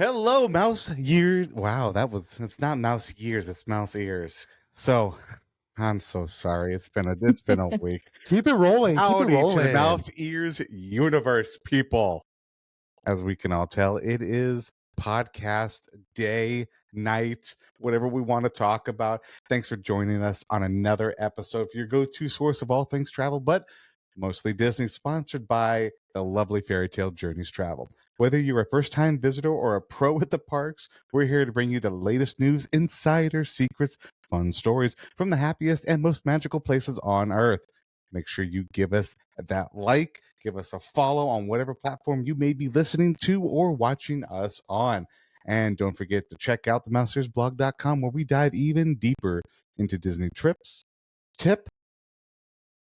Hello, mouse years. Wow, it's not mouse years, it's mouse ears. So, I'm so sorry. It's been a week. Keep it rolling. Keep it Howdy to the rolling. mouse ears universe, people. As we can all tell, it is podcast day, night, whatever we want to talk about. Thanks for joining us on another episode for your go-to source of all things travel, but mostly Disney, sponsored by the lovely Fairy Tale Journeys Travel. Whether you're a first-time visitor or a pro at the parks, we're here to bring you the latest news, insider secrets, fun stories from the happiest and most magical places on Earth. Make sure you give us that like, give us a follow on whatever platform you may be listening to or watching us on. And don't forget to check out the mouseearsblog.com, where we dive even deeper into Disney trips, tip,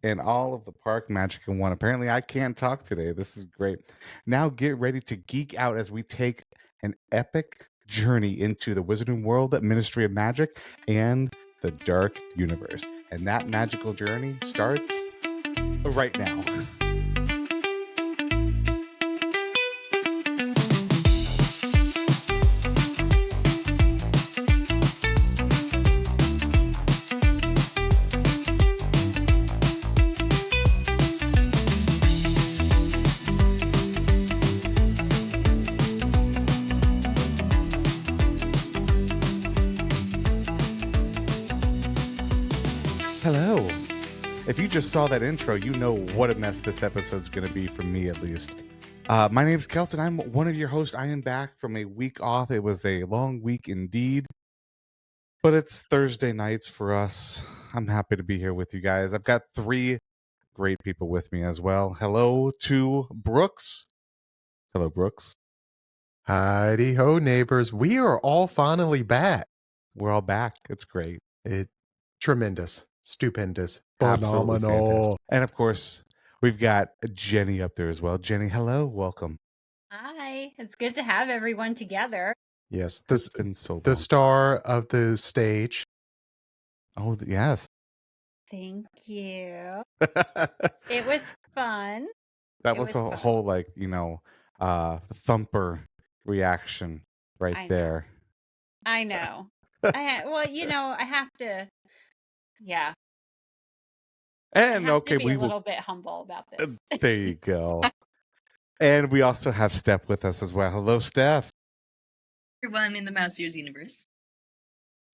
and all of the park magic in one. Apparently, I can't talk today. This is great. Now get ready to geek out as we take an epic journey into the Wizarding World, the Ministry of Magic, and the Dark Universe. And that magical journey starts right now. Hello. If you just saw that intro, you know what a mess this episode's going to be, for me at least. My name's Kelton. I'm one of your hosts. I am back from a week off. It was a long week indeed, but it's Thursday nights for us. I'm happy to be here with you guys. I've got three great people with me as well. Hello to Brooks. Hello, Brooks. Heidi ho, neighbors. We are all finally back. We're all back. It's great. Tremendous. Stupendous. Absolutely Phenomenal. fantastic. And of course, we've got Jenny up there as well. Jenny, hello. Welcome. Hi, it's good to have everyone together. Yes, It's been so long. the star of the stage. Oh, yes. Thank you. It was fun. That It was was a fun. whole thumper reaction right I know. there. I know. I have to. Yeah, I And have okay, to be we a will. little bit humble about this. There you go. And we also have Steph with us as well. Hello, Steph. Everyone in the Mouse Ears universe.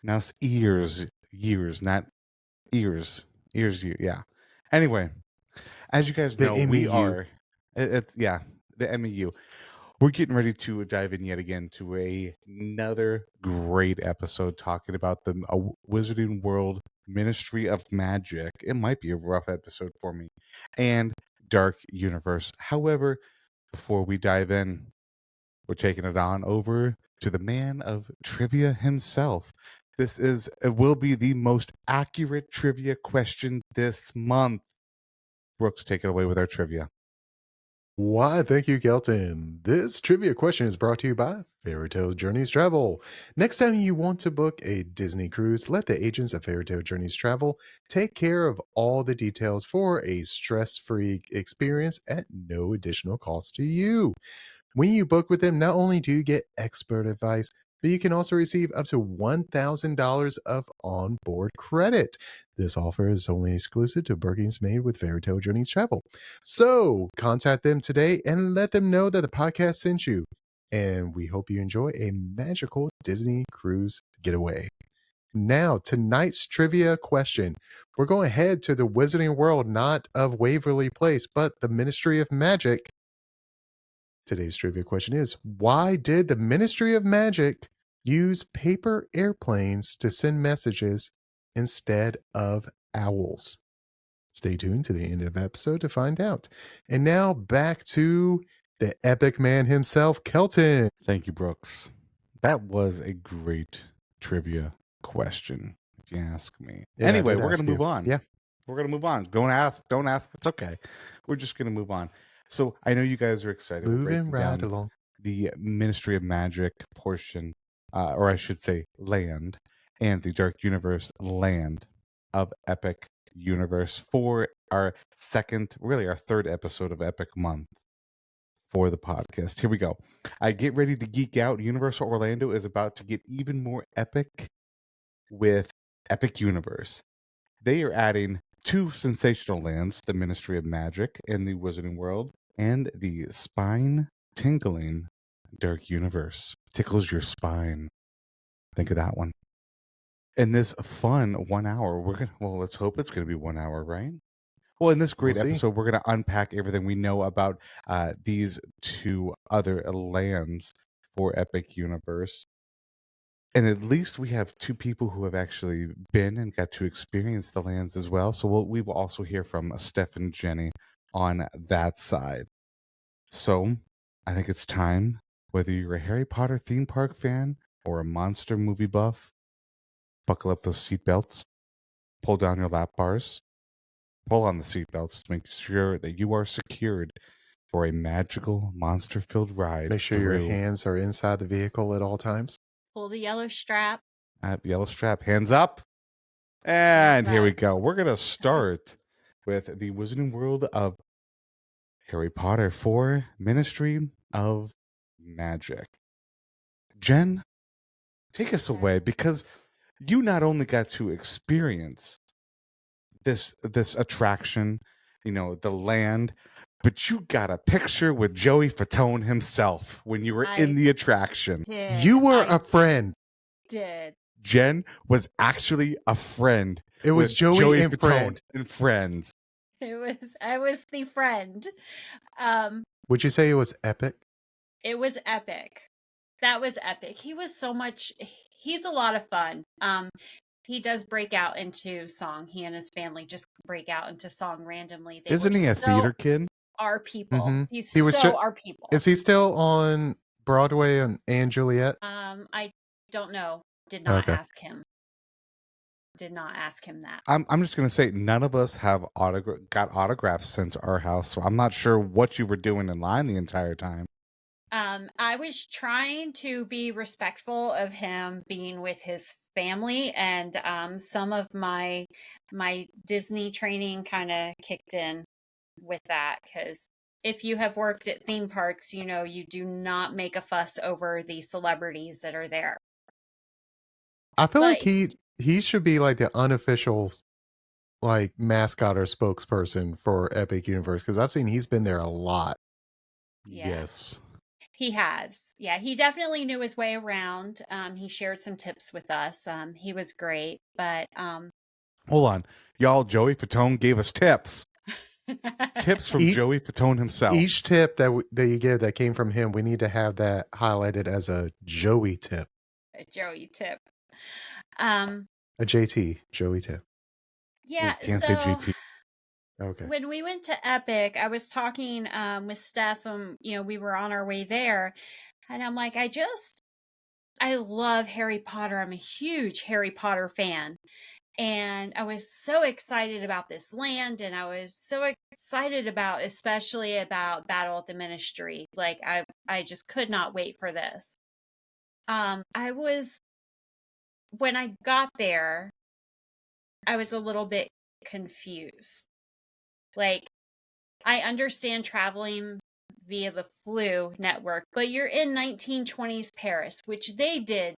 Mouse ears, not ears, yeah. Anyway, as you guys The know, we MEU. are. The MEU. We're getting ready to dive in yet again to another great episode talking about the Wizarding World, Ministry of Magic. It might be a rough episode for me, and Dark Universe. However, before we dive in, we're taking it on over to the man of trivia himself. It will be the most accurate trivia question this month. Brooks, take it away with our trivia. Why, thank you, Kelton. This trivia question is brought to you by Fairy Tale Journeys Travel. Next time you want to book a Disney cruise, let the agents of Fairy Tale Journeys Travel take care of all the details for a stress-free experience at no additional cost to you. When you book with them, not only do you get expert advice, but you can also receive up to $1,000 of onboard credit. This offer is only exclusive to bookings made with Fairy Tale Journeys Travel. So contact them today and let them know that the podcast sent you. And we hope you enjoy a magical Disney cruise getaway. Now, tonight's trivia question. We're going to head to the Wizarding World, not of Waverly Place, but the Ministry of Magic. Today's trivia question is, why did the Ministry of Magic use paper airplanes to send messages instead of owls? Stay tuned to the end of the episode to find out. And now back to the epic man himself, Kelton. Thank you, Brooks. That was a great trivia question, if you ask me. Yeah, Anyway, I did we're going ask to move you. on. Yeah. We're going to move on. Don't ask. It's okay. We're just going to move on. So I know you guys are excited. We're Moving breaking right down along. the Ministry of Magic portion, or I should say land, and the Dark Universe land of Epic Universe for our third episode of Epic Month. for the podcast. Here we go. Get ready to geek out. Universal Orlando is about to get even more epic with Epic Universe. They are adding 2 sensational lands, the Ministry of Magic and the Wizarding World, and the spine-tingling Dark Universe. Tickles your spine. Think of that one. In this fun 1 hour, let's hope it's going to be 1 hour, right? Well, in this great We'll see. episode, we're going to unpack everything we know about these 2 other lands for Epic Universe. And at least we have 2 people who have actually been and got to experience the lands as well. So we will also hear from Steph and Jenny on that side. So I think it's time, whether you're a Harry Potter theme park fan or a monster movie buff, buckle up those seatbelts, pull down your lap bars, pull on the seatbelts to make sure that you are secured for a magical, monster-filled ride. Make sure your hands are inside the vehicle at all times. Pull the yellow strap. Yellow strap, hands up. And here we go. We're going to start with the Wizarding World of Harry Potter 4 Ministry of Magic. Jen, take us away, because you not only got to experience this attraction, the land, but you got a picture with Joey Fatone himself when you were in the attraction. You were a friend. Did. Jen was actually a friend. It was Joey and Fatone and friends. I was the friend. Would you say it was epic? It was epic. That was epic. He's a lot of fun. He does break out into song. He and his family just break out into song randomly. Isn't he a theater kid? Our people. Mm-hmm. Our people. Is he still on Broadway and Juliet? I don't know. Did not ask him. Did not ask him that. I'm just gonna say none of us have got autographs sent to our house, so I'm not sure what you were doing in line the entire time. I was trying to be respectful of him being with his family, and some of my Disney training kind of kicked in with that, because if you have worked at theme parks, you do not make a fuss over the celebrities that are there. I feel like he should be like the unofficial mascot or spokesperson for Epic Universe, because I've seen he's been there a lot. Yes. He has. Yeah, he definitely knew his way around. He shared some tips with us. He was great, but hold on. Y'all, Joey Fatone gave us tips. Tips from Joey Fatone himself. Each tip that you give that came from him, we need to have that highlighted as a Joey tip. A Joey tip. A JT, Joey tip. Yeah, can't say GT. Okay. When we went to Epic, I was talking with Steph, and we were on our way there, and I'm like, I love Harry Potter. I'm a huge Harry Potter fan, and I was so excited about this land, and I was so excited especially about Battle at the Ministry. Like I just could not wait for this. When I got there, I was a little bit confused. Like, I understand traveling via the Flu network, but you're in 1920s Paris, which they did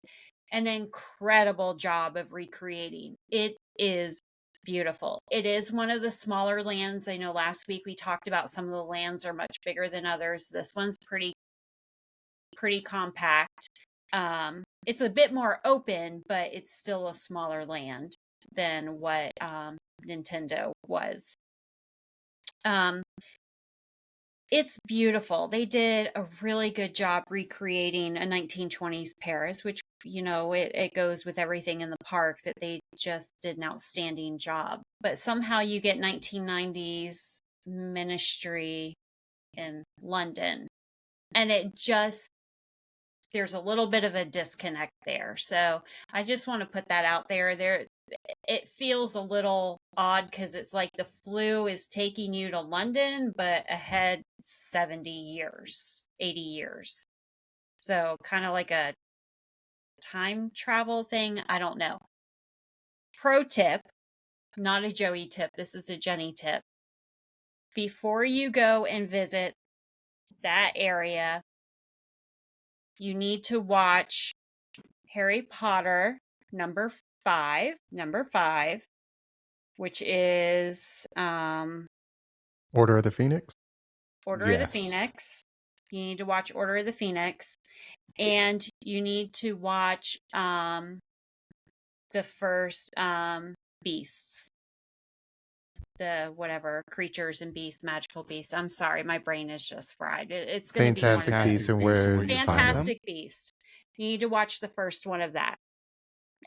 an incredible job of recreating. It is beautiful. It is one of the smaller lands. I know last week we talked about some of the lands are much bigger than others. This one's pretty compact. It's a bit more open, but it's still a smaller land than what Nintendo was. It's beautiful. They did a really good job recreating a 1920s Paris, which, it goes with everything in the park, that they just did an outstanding job. But somehow you get 1990s Ministry in London, and there's a little bit of a disconnect there. So I just want to put that out there. It feels a little odd because it's like the Flu is taking you to London, but ahead 70 years, 80 years. So kind of like a time travel thing. I don't know. Pro tip, not a Joey tip. This is a Jenny tip. Before you go and visit that area, you need to watch Harry Potter number 5, which is Order of the Phoenix? Order of the Yes. Phoenix. You need to watch Order of the Phoenix. And you need to watch the first beasts. The whatever creatures and beasts, magical beasts. I'm sorry, my brain is just fried. It's going to be one of Fantastic those. Beasts and Beasts and where Where you You find them. Fantastic Beast. You need to watch the first one of that.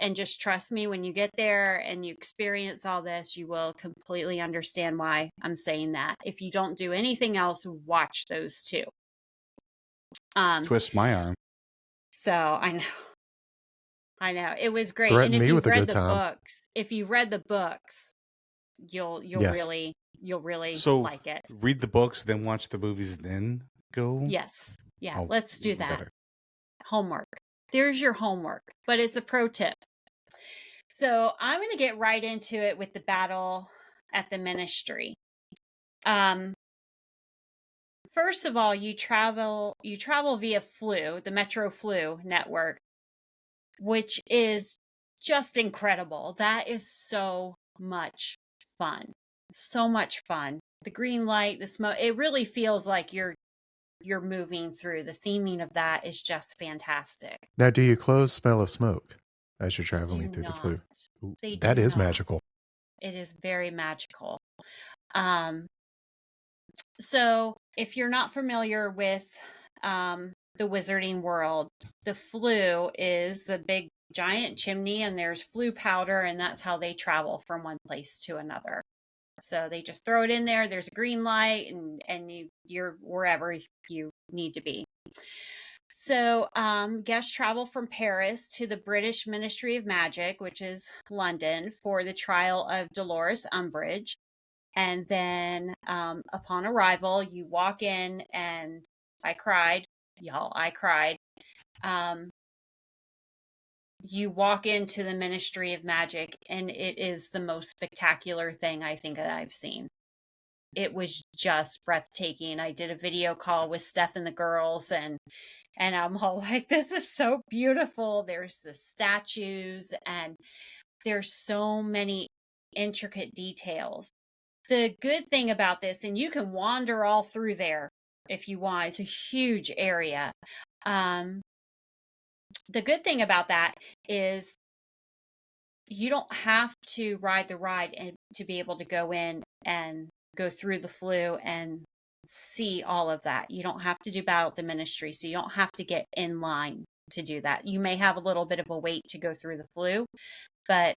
And just trust me, when you get there and you experience all this, you will completely understand why I'm saying that. If you don't do anything else, watch those two. Twist my arm. So I know it was great. Threaten And if me you've with a read good the time. books, you'll Yes. really So like it. read the books, then watch the movies, then go. Yes. Yeah, Oh, let's do even that. better. Homework. There's your homework, but it's a pro tip. So I'm going to get right into it with the battle at the ministry. First of all, you travel via Flu, the Metro Flu network, which is just incredible. That is so much fun. So much fun. The green light, the smoke, it really feels like you're moving through. The theming of that is just fantastic. Now, do your clothes smell of smoke as you're They traveling do through the not. flu? Ooh, They that do is not. magical. It is very magical. So if you're not familiar with the wizarding world, the Flu is the big giant chimney, and there's Flu powder, and that's how they travel from one place to another. So they just throw it in there. There's a green light, and you're wherever you need to be. So guests travel from Paris to the British Ministry of Magic, which is London, for the trial of Dolores Umbridge. And then upon arrival, you walk in, and I cried, y'all. I cried. You walk into the Ministry of Magic, and it is the most spectacular thing I think that I've seen. It was just breathtaking. I did a video call with Steph and the girls, and I'm all like, this is so beautiful. There's the statues, and there's so many intricate details. The good thing about this, and you can wander all through there if you want, it's a huge area. The good thing about that is you don't have to ride the ride and to be able to go in and go through the Flu and see all of that. You don't have to do Battle at the Ministry, so you don't have to get in line to do that. You may have a little bit of a wait to go through the Flu, but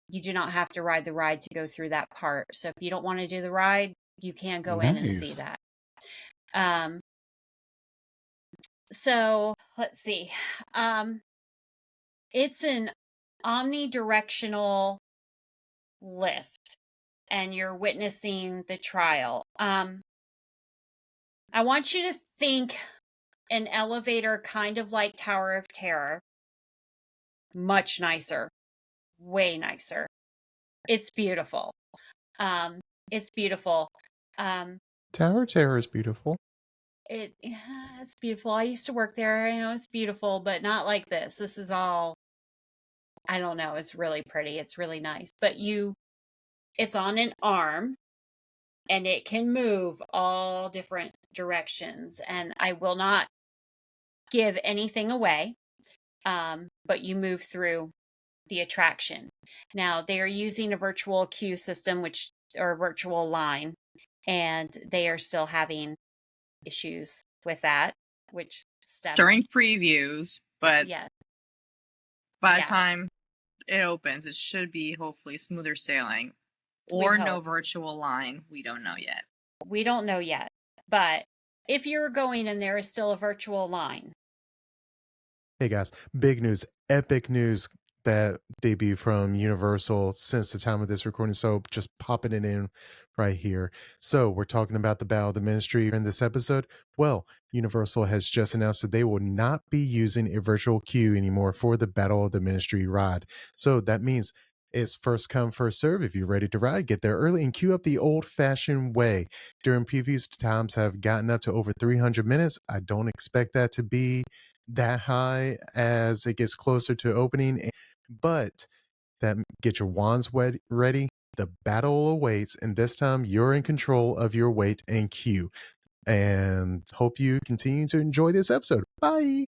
you do not have to ride the ride to go through that part. So if you don't want to do the ride, you can go in and see Nice. that. So let's see. It's an omnidirectional lift, and you're witnessing the trial. I want you to think an elevator kind of like Tower of Terror. Much nicer. Way nicer. It's beautiful. It's beautiful. Tower Terror is beautiful. It's beautiful. I used to work there. I know it's beautiful, but not like this. This is all, I don't know. It's really pretty. It's really nice. But it's on an arm, and it can move all different directions. And I will not give anything away, but you move through the attraction. Now, they are using a virtual queue system, or a virtual line, and they are still having issues with that, which Steph, During previews, but yeah, by the yeah. time it opens, it should be hopefully smoother sailing. We Or no hope. virtual line. We don't know yet. We don't know yet, but if you're going and there is still a virtual line. Hey guys, big news, epic news that debuted from Universal since the time of this recording. So just popping it in right here. So we're talking about the Battle of the Ministry in this episode. Well, Universal has just announced that they will not be using a virtual queue anymore for the Battle of the Ministry ride. So that means It's first come, first serve. If you're ready to ride, get there early and queue up the old-fashioned way. During previous times have gotten up to over 300 minutes. I don't expect that to be that high as it gets closer to opening, but that get your wands ready. The battle awaits, and this time you're in control of your wait and queue. And hope you continue to enjoy this episode. Bye.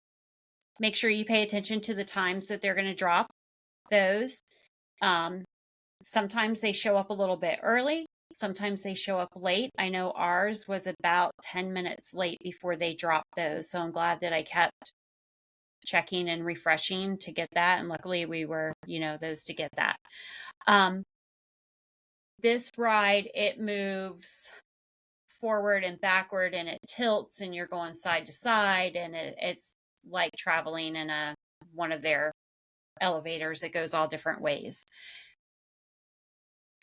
Make sure you pay attention to the times that they're going to drop those. Sometimes they show up a little bit early. Sometimes they show up late. I know ours was about 10 minutes late before they dropped those. So I'm glad that I kept checking and refreshing to get that. And luckily we were, those to get that. This ride, it moves forward and backward and it tilts and you're going side to side. And it's like traveling in one of their elevators that goes all different ways.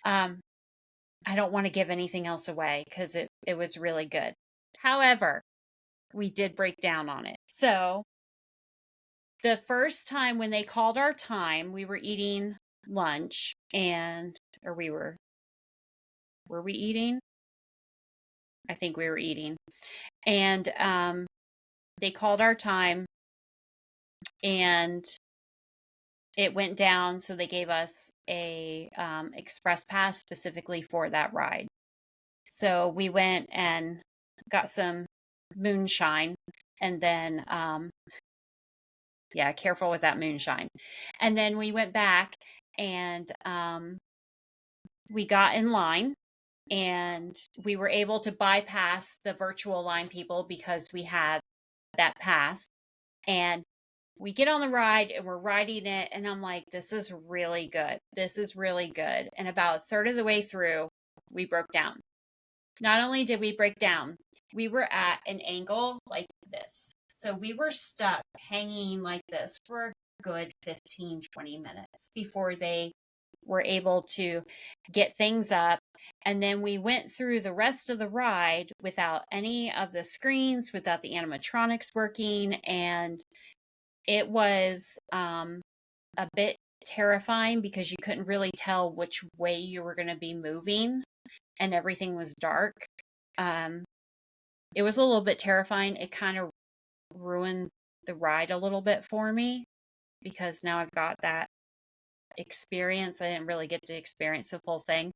I don't want to give anything else away because it was really good. However, we did break down on it. So the first time when they called our time, we were eating lunch were we eating? I think we were eating. And they called our time and it went down. So they gave us a express pass specifically for that ride. So we went and got some moonshine and then, careful with that moonshine. And then we went back and we got in line and we were able to bypass the virtual line people because we had that pass. And we get on the ride and we're riding it. And I'm like, this is really good. This is really good. And about a third of the way through, we broke down. Not only did we break down, we were at an angle like this. So we were stuck hanging like this for a good 15, 20 minutes before they were able to get things up. And then we went through the rest of the ride without any of the screens, without the animatronics working. And it was a bit terrifying because you couldn't really tell which way you were going to be moving and everything was dark. It was a little bit terrifying. It kind of ruined the ride a little bit for me because now I've got that experience. I didn't really get to experience the full thing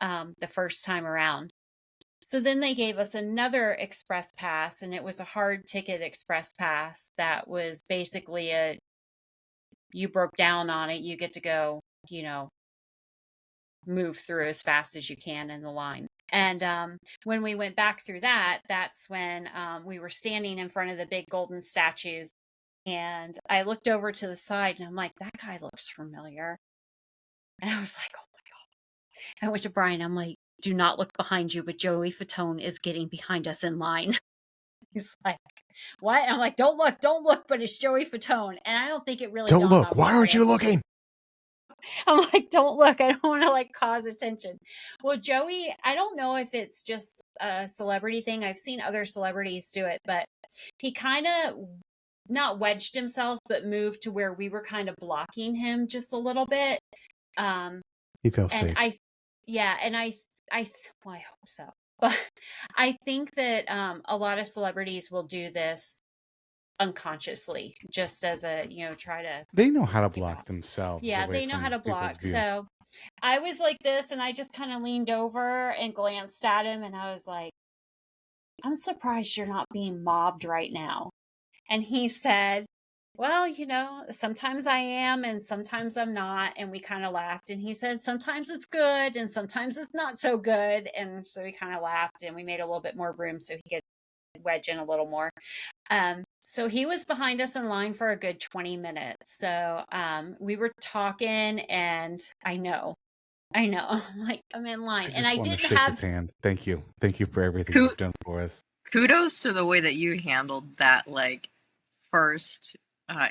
the first time around. So then they gave us another express pass, and it was a hard ticket express pass that was basically you broke down on it, you get to go, move through as fast as you can in the line. And when we went back through that's when we were standing in front of the big golden statues. And I looked over to the side and I'm like, that guy looks familiar. And I was like, oh my God. I went to Brian. I'm like, do not look behind you, but Joey Fatone is getting behind us in line. He's like, what? And I'm like, don't look, but it's Joey Fatone. And I don't think it really Don't dawned look. on Why aren't you looking? I'm like, don't look. I don't want to cause attention. Well, Joey, I don't know if it's just a celebrity thing. I've seen other celebrities do it, but he kind of not wedged himself, but moved to where we were kind of blocking him just a little bit. He felt safe. I hope so. But I think that a lot of celebrities will do this unconsciously, just as a try to. They know how to block themselves. Yeah, they know how to block. So I was like this, and I just kind of leaned over and glanced at him, and I was like, "I'm surprised you're not being mobbed right now." And he said, well, sometimes I am and sometimes I'm not. And we kind of laughed. And he said, sometimes it's good and sometimes it's not so good. And so we kind of laughed and we made a little bit more room so he could wedge in a little more. So he was behind us in line for a good 20 minutes. So we were talking and I know. I'm like, I'm in line. I want to shake his hand. Thank you for everything you've done for us. Kudos to the way that you handled that first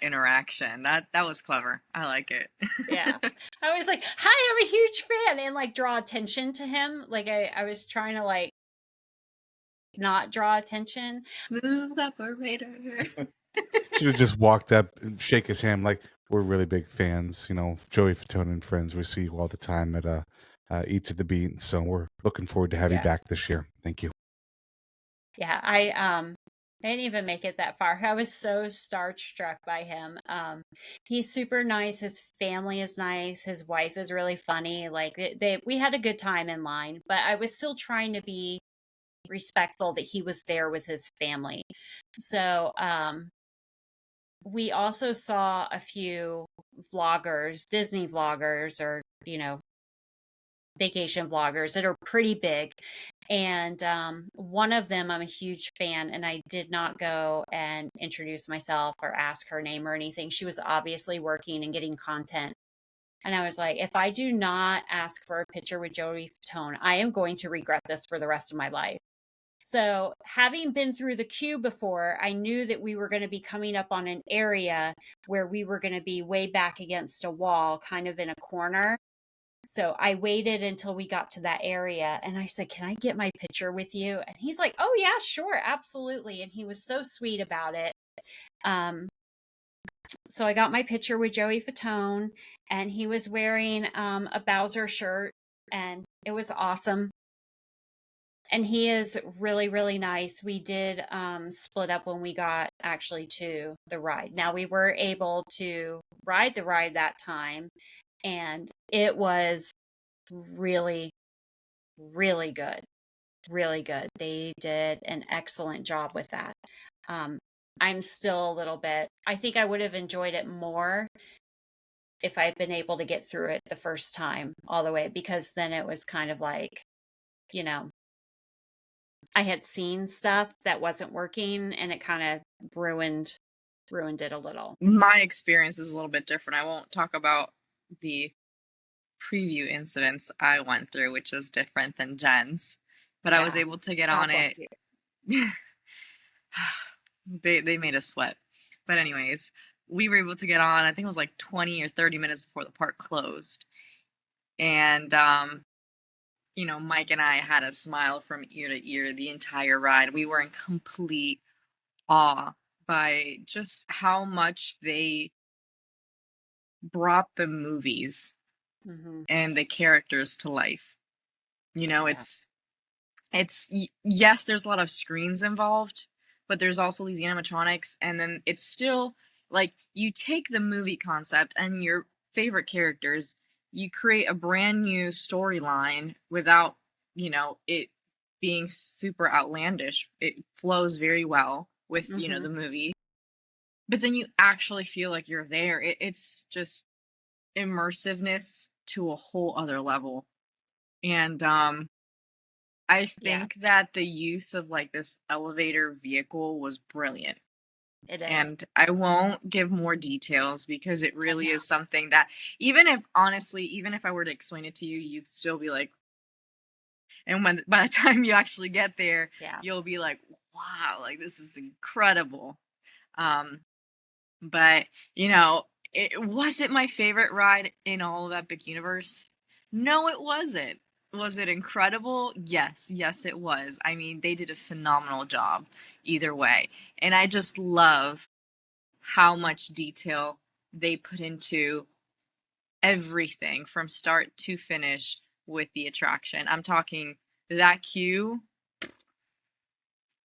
interaction. That was clever. I like it. Yeah. I was like, hi, I'm a huge fan, and draw attention to him. I was trying to not draw attention. Smooth operator. Should have just walked up and shake his hand like, we're really big fans. You know, Joey Fatone and friends. We see you all the time at Eat to the Beat. So we're looking forward to have you Yeah. back this year. Thank you. Yeah, I didn't even make it that far. I was so starstruck by him. He's super nice. His family is nice. His wife is really funny. Like we had a good time in line, but I was still trying to be respectful that he was there with his family. So, we also saw a few vloggers, Disney vloggers, or, vacation vloggers that are pretty big. And one of them, I'm a huge fan, and I did not go and introduce myself or ask her name or anything. She was obviously working and getting content. And I was like, if I do not ask for a picture with Jodie Fatone, I am going to regret this for the rest of my life. So, having been through the queue before, I knew that we were going to be coming up on an area where we were going to be way back against a wall, kind of in a corner. So I waited until we got to that area and I said, "Can I get my picture with you?" And he's like, "Oh, yeah, sure, absolutely." And he was so sweet about it. Um, so I got my picture with Joey Fatone, and he was wearing a Bowser shirt, and it was awesome. And he is really, really nice. We did split up when we got actually to the ride. Now, we were able to ride the ride that time, and it was really, really good. Really good. They did an excellent job with that. Um, I'm still a little bit, I think I would have enjoyed it more if I'd been able to get through it the first time all the way, because then it was kind of like, you know, I had seen stuff that wasn't working and it kind of ruined it a little. My experience is a little bit different. I won't talk about the preview incidents I went through, which was different than Jen's, but I was Yeah. able to get God on bless it. you. They made us sweat. But anyways, we were able to get on, I think it was like 20 or 30 minutes before the park closed. And Mike and I had a smile from ear to ear the entire ride. We were in complete awe by just how much they brought the movies Hmm. and the characters to life. Yeah. Yes, there's a lot of screens involved, but there's also these animatronics, and then it's still like you take the movie concept and your favorite characters, you create a brand new storyline without, it being super outlandish. It flows very well with, Hmm. the movie, but then you actually feel like you're there. It's just immersiveness to a whole other level. And I Yeah, think that the use of like this elevator vehicle was brilliant. it is. And I won't give more details because it I really know. is something that even if I were to explain it to you, you'd still be like, and when by the time you actually get there, Yeah. you'll be like, wow, like this is incredible. Um, but it was it my favorite ride in all of Epic Universe? No, it wasn't. Was it incredible? Yes, yes, it was. I mean, they did a phenomenal job either way. And I just love how much detail they put into everything from start to finish with the attraction. I'm talking that queue,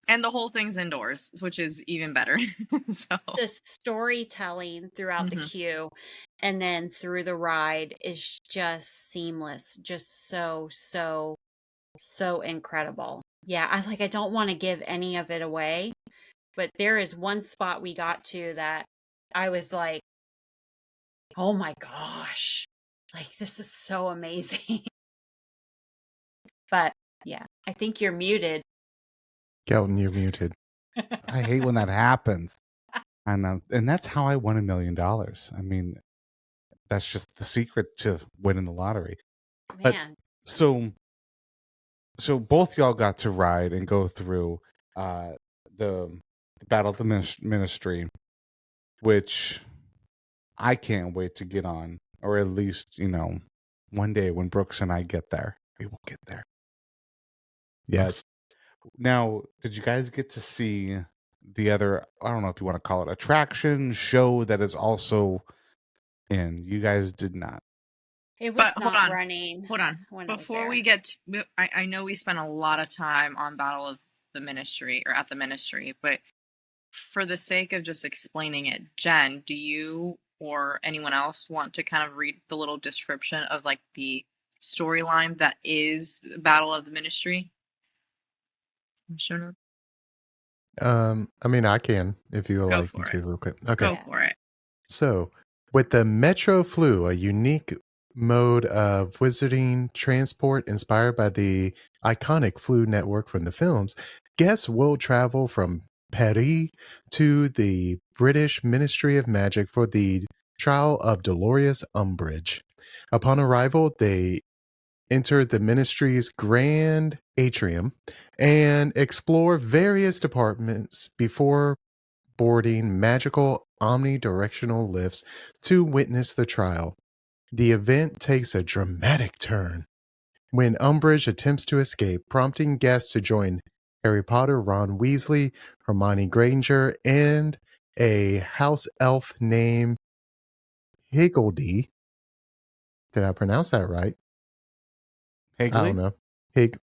and the whole thing's indoors, which is even better. So, The storytelling throughout the mhm. queue and then through the ride is just seamless, just so incredible. Yeah, I don't want to give any of it away, but there is one spot we got to that I was like, "Oh my gosh. Like this is so amazing." But yeah, I think you're muted. Kelton, you're muted. I hate when that happens. And that's how I won $1 million. I mean, that's just the secret to winning the lottery. But Man, so so both y'all got to ride and go through uh the Battle of the Ministry, which I can't wait to get on, or at least, one day when Brooks and I get there, we will get there. But Yes. now, did you guys get to see the other, I don't know if you want to call it attraction, show that is also in. You guys did not. It was But hold not on. running Hold on. when I was Before there. we get to, I know we spent a lot of time on Battle of the Ministry or at the Ministry, but for the sake of just explaining it, Jen, do you or anyone else want to kind of read the little description of like the storyline that is the Battle of the Ministry? Sure. I mean, I can if you would Go like me for to, it. real quick. Okay. Go Yeah. for it. So, with the Metro Flu, a unique mode of wizarding transport inspired by the iconic Flu network from the films, guests will travel from Paris to the British Ministry of Magic for the trial of Dolores Umbridge. Upon arrival, they enter the ministry's grand atrium and explore various departments before boarding magical omnidirectional lifts to witness the trial. The event takes a dramatic turn when Umbridge attempts to escape, prompting guests to join Harry Potter, Ron Weasley, Hermione Granger, and a house elf named Higgledy. Did I pronounce that right? I don't Higley? know. Hig.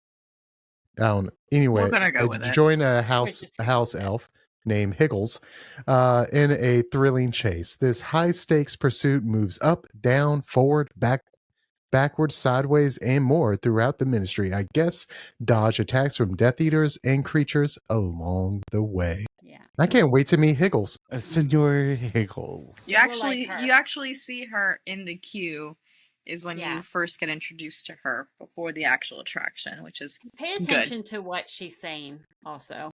I don't know. We're Anyway, gonna go with it. join a We're house just gonna go with it. elf named Higgles in a thrilling chase. This high stakes pursuit moves up, down, forward, backwards, sideways, and more throughout the ministry. I guess dodge attacks from Death Eaters and creatures along the way. Yeah. I can't wait to meet Higgles. Senor Higgles. You You will like her. you actually see her in the queue is when Yeah. you first get introduced to her before the actual attraction, which is Pay attention to what she's saying also,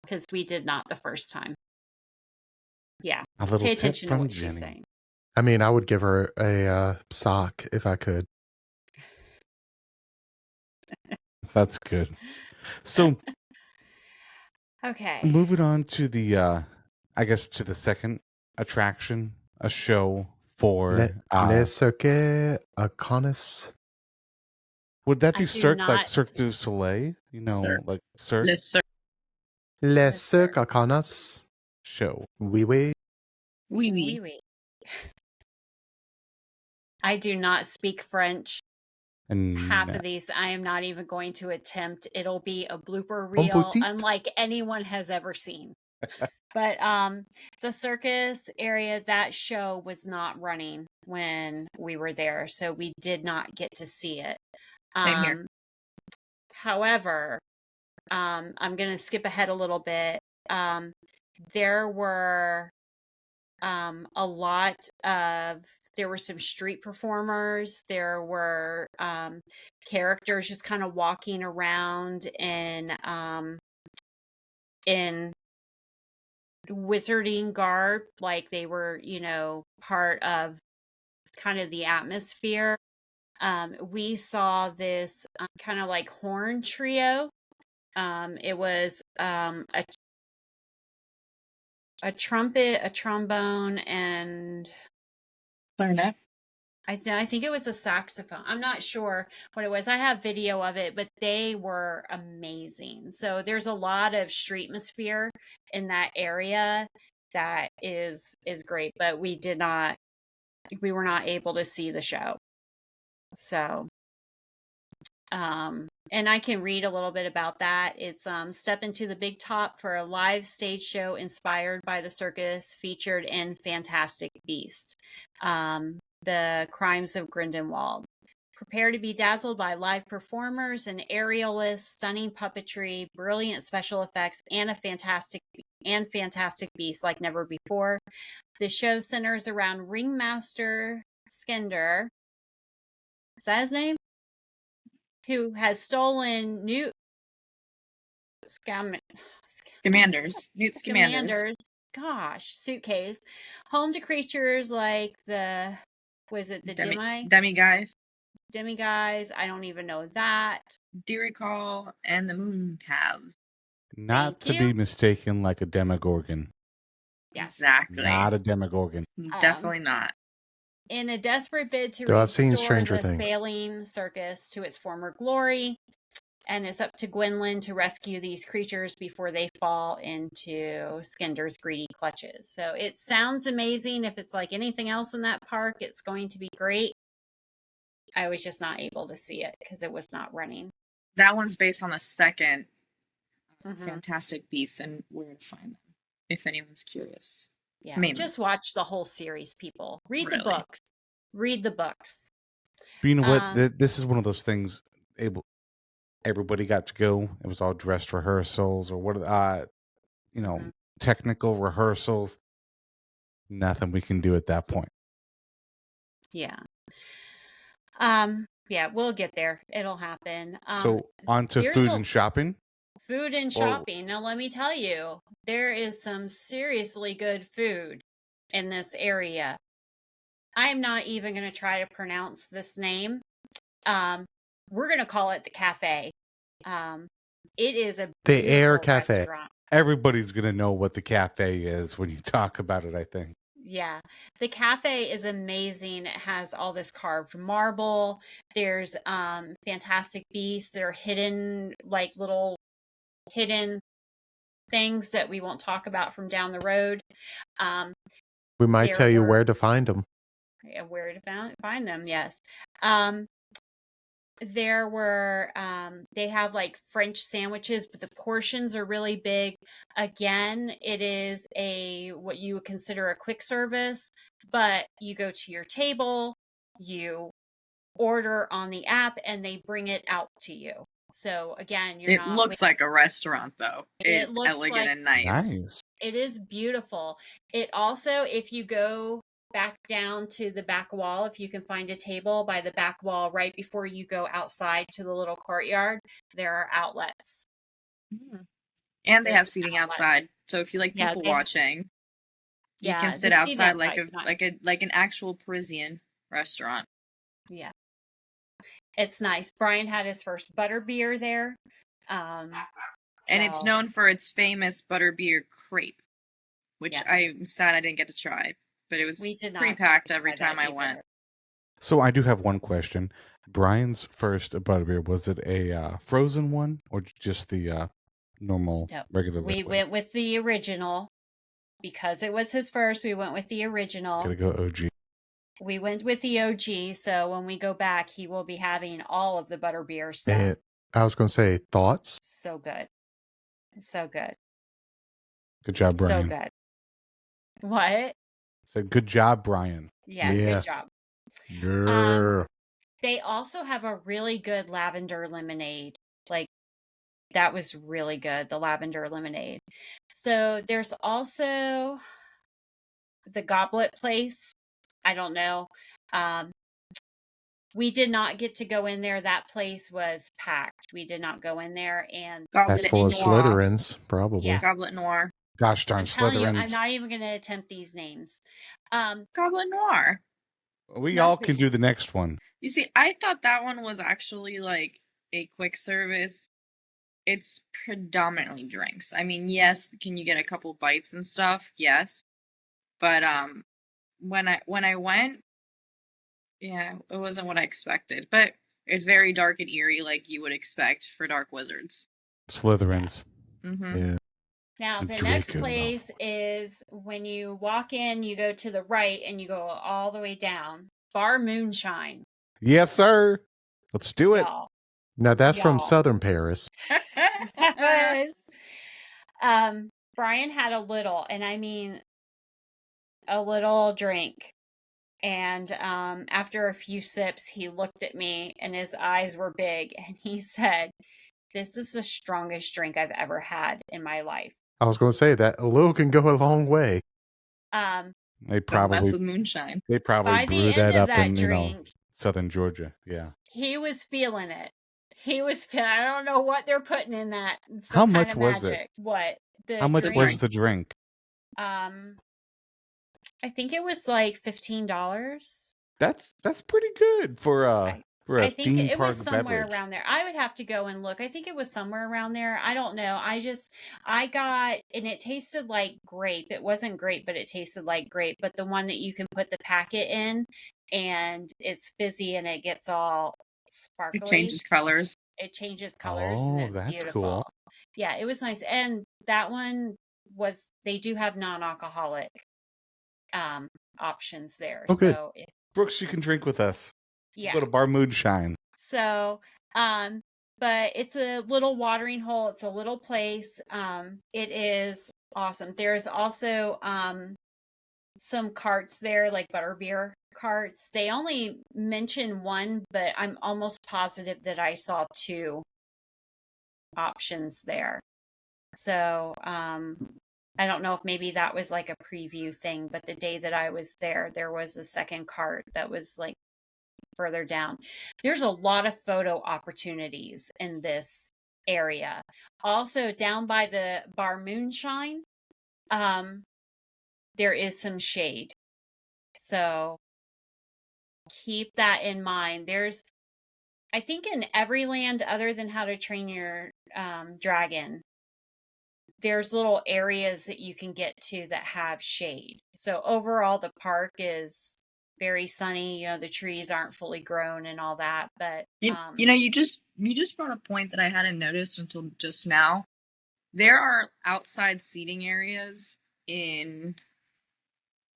because we did not the first time. Yeah. A little Pay tip attention to from what she's Jenny. saying. I mean, I would give her a sock if I could. That's good. So Okay. moving on to the I guess to the second attraction, a show for Le Cirque Arcanus. would that I be do Cirque, like not- Cirque du Soleil? You know, Cirque. like Cirque Le Cirque. Le Cirque. Cirque Arcanus. show. Oui, oui. Oui, oui. Oui, oui. I do not speak French. And Half of these I am not even going to attempt. It'll be a blooper reel petit. unlike anyone has ever seen. But the circus area, that show was not running when we were there, so we did not get to see it. Same here. However, I'm going to skip ahead a little bit. There were a lot of there were some street performers. There were characters just kind of walking around in wizarding garb, like they were, part of kind of the atmosphere. We saw this kind of like horn trio. It was a trumpet, a trombone, and Clarinet. I think it was a saxophone. I'm not sure what it was. I have video of it, but they were amazing. So there's a lot of street atmosphere in that area that is great, but we were not able to see the show. So and I can read a little bit about that. It's Step into the Big Top for a live stage show inspired by the circus featured in Fantastic Beast. The Crimes of Grindelwald. Prepare to be dazzled by live performers and aerialists, stunning puppetry, brilliant special effects, and fantastic beasts like never before. The show centers around Ringmaster Skender. Is that his name? Who has stolen Newt Scamanders. Newt Scamanders. Gosh, suitcase. Home to creatures like the Demiguise. Demiguise. I don't even know that. Deericall and the Moon Calves. not to be mistaken like a Demogorgon. Yes. Exactly. Not a Demogorgon. Definitely not. In a desperate bid to Though I've seen restore Stranger the Things. failing circus to its former glory, and it's up to Gwendolyn to rescue these creatures before they fall into Skinder's greedy clutches. So it sounds amazing. If it's like anything else in that park, it's going to be great. I was just not able to see it because it was not running. That one's based on the second Mhm. Fantastic Beasts and Where to Find Them, if anyone's curious. Yeah, Mainly. just watch the whole series, people. Read the Really. books. Read the books. But you know what? This is one of those things. Everybody got to go. It was all dress rehearsals or Mhm. technical rehearsals. Nothing we can do at that point. Yeah. Yeah, we'll get there. It'll happen. So on to here's food a- and shopping. Food and Or- shopping. Now, let me tell you, there is some seriously good food in this area. I'm not even going to try to pronounce this name. We're going to call it the cafe. It is a The Air beautiful Cafe. restaurant. Everybody's gonna know what the cafe is when you talk about it, I think. Yeah, the cafe is amazing. It has all this carved marble. There's fantastic beasts. There are hidden, like little hidden things that we won't talk about from down the road. We might there tell you were- where to find them. Where to find them, yes. There were they have like French sandwiches, but the portions are really big. Again, it is what you would consider a quick service, but you go to your table, you order on the app, and they bring it out to you. So again, It looks like a restaurant, though. It's elegant and nice. Nice. It is beautiful. It also, if you go back down to the back wall, if you can find a table by the back wall right before you go outside to the little courtyard, there are outlets. And they There's have seating outlets. outside. So if you like Yeah, people they- watching, you Yeah, can the sit seating outside outside, like an actual Parisian restaurant. Yeah. It's nice. Brian had his first butterbeer there. And it's so- known for its famous butterbeer crepe, which Yes. I'm sad I didn't get to try. But it was we did not pretty get to packed try every that time I either. went. So I do have one question. Brian's first butterbeer, was it a frozen one or just the normal No, regular we liquid? went with the original because it was his first. We went with the original. Gotta go OG. We went with the OG, so when we go back, he will be having all of the butterbeer stuff. And I was going to say, thoughts? So good. So good. Good job, Brian. So good. What? So good job, Brian. Yeah, Yeah. good job. Yeah. They also have a really good lavender lemonade. Like, that was really good, the lavender lemonade. So there's also the Goblet Place. I don't know. We did not get to go in there. That place was packed. We did not go in there. And Back Goblet for Noir. Slytherins, probably. Yeah. Goblet Noir. Gosh darn I'm telling you, I'm Slytherins. not even going to attempt these names. Goblet Noir. We all can do the next one. You see, I thought that one was actually like a quick service. It's predominantly drinks. I mean, yes, can you get a couple bites and stuff? Yes. But when I went, yeah, it wasn't what I expected. But it's very dark and eerie like you would expect for Dark Wizards. Slytherins. Mm-hmm. Yeah. Now, the next place is when you walk in, you go to the right and you go all the way down. Bar Moonshine. Yes, sir. Let's do it. Y'all. Now, that's from Y'all. Southern Paris. Yes. Brian had a little, and I mean a little drink. And after a few sips, he looked at me and his eyes were big and he said, "This is the strongest drink I've ever had in my life." I was going to say that a little can go a long way. They Don't mess probably with moonshine. they probably By the brew end that of up that in drink, southern Georgia. Yeah. he was feeling it. I don't know what they're putting in that. Some How kind much of was it? magic. What? How much drink? was the drink? I think it was like $15. That's pretty good for a I think theme it park was somewhere beverage. around there. I would have to go and look. I think it was somewhere around there. I don't know. I got, and it tasted like grape. It wasn't grape, but it tasted like grape. But the one that you can put the packet in and it's fizzy and it gets all sparkly. It changes colors. It changes colors and Oh, it's that's beautiful. cool. Yeah, it was nice. And that one they do have non-alcoholic options there. Oh, good. So Brooks, you can drink with us. yeah. Go to Bar Moonshine. So, but it's a little watering hole. It's a little place. It is awesome. There's also some carts there, like butterbeer carts. They only mention one, but I'm almost positive that I saw two options there. So, I don't know if maybe that was like a preview thing, but the day that I was there, there was a second cart that was like further down. There's a lot of photo opportunities in this area. Also, down by the Bar Moonshine, there is some shade. So keep that in mind. There's, I think, in every land other than How to Train Your Dragon, there's little areas that you can get to that have shade. So overall, the park is very sunny. The trees aren't fully grown and all that, but you just brought a point that I hadn't noticed until just now. There are outside seating areas in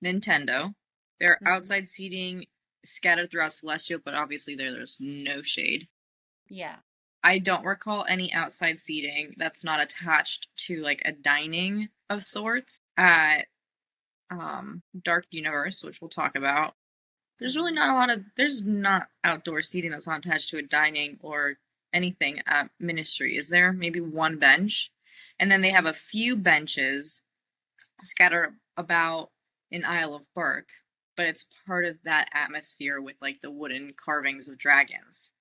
Nintendo. There are outside seating scattered throughout Celestial, but obviously there's no shade. Yeah. I don't recall any outside seating that's not attached to like a dining of sorts at Dark Universe, which we'll talk about. There's really not there's not outdoor seating that's not attached to a dining or anything at Ministry. Is there? Maybe one bench. And then they have a few benches scattered about in Isle of Burke, but it's part of that atmosphere with like the wooden carvings of dragons.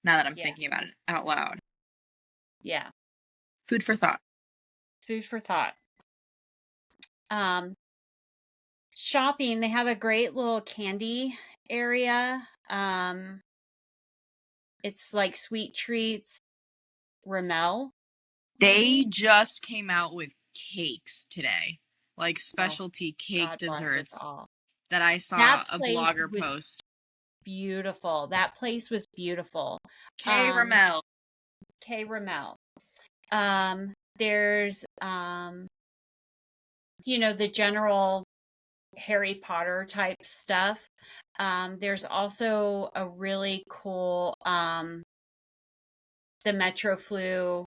Now that I'm thinking about it out loud. Yeah. Food for thought. Food for thought. Shopping, they have a great little candy area. It's like Sweet Treats, Rimmel. They just came out with cakes today, like specialty cake God bless us desserts all. that I saw That a place blogger was post. beautiful. That place was beautiful. K. Rimmel. K. Rimmel. There's the general Harry Potter type stuff. There's also a really cool the Metro Flu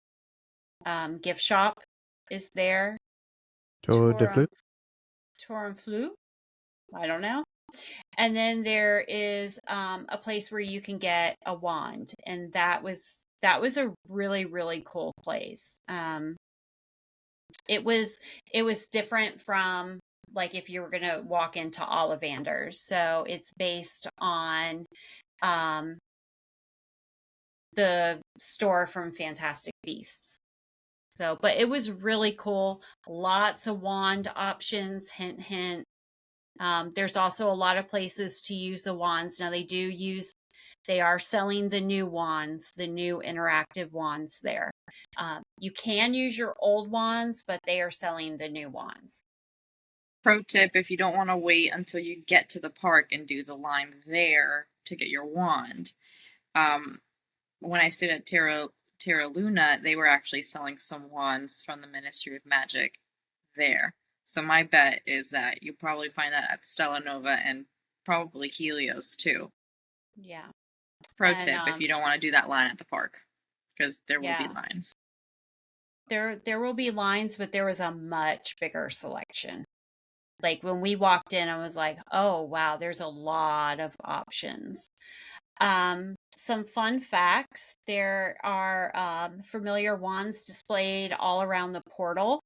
gift shop is there. Totally. Tour Flu? I don't know. And then there is a place where you can get a wand, and that was a really, really cool place. It was different from like if you were going to walk into Ollivander's. So it's based on the store from Fantastic Beasts. So, but it was really cool. Lots of wand options, hint, hint. There's also a lot of places to use the wands. Now they are selling the new wands, the new interactive wands there. You can use your old wands, but they are selling the new wands. Pro tip, if you don't want to wait until you get to the park and do the line there to get your wand. When I stayed at Terra Luna, they were actually selling some wands from the Ministry of Magic there. So my bet is that you'll probably find that at Stella Nova and probably Helios too. Yeah. Pro tip, if you don't want to do that line at the park, because there will be lines. There will be lines, but there was a much bigger selection. Like when we walked in, I was like, oh, wow, there's a lot of options. Some fun facts. There are familiar wands displayed all around the portal.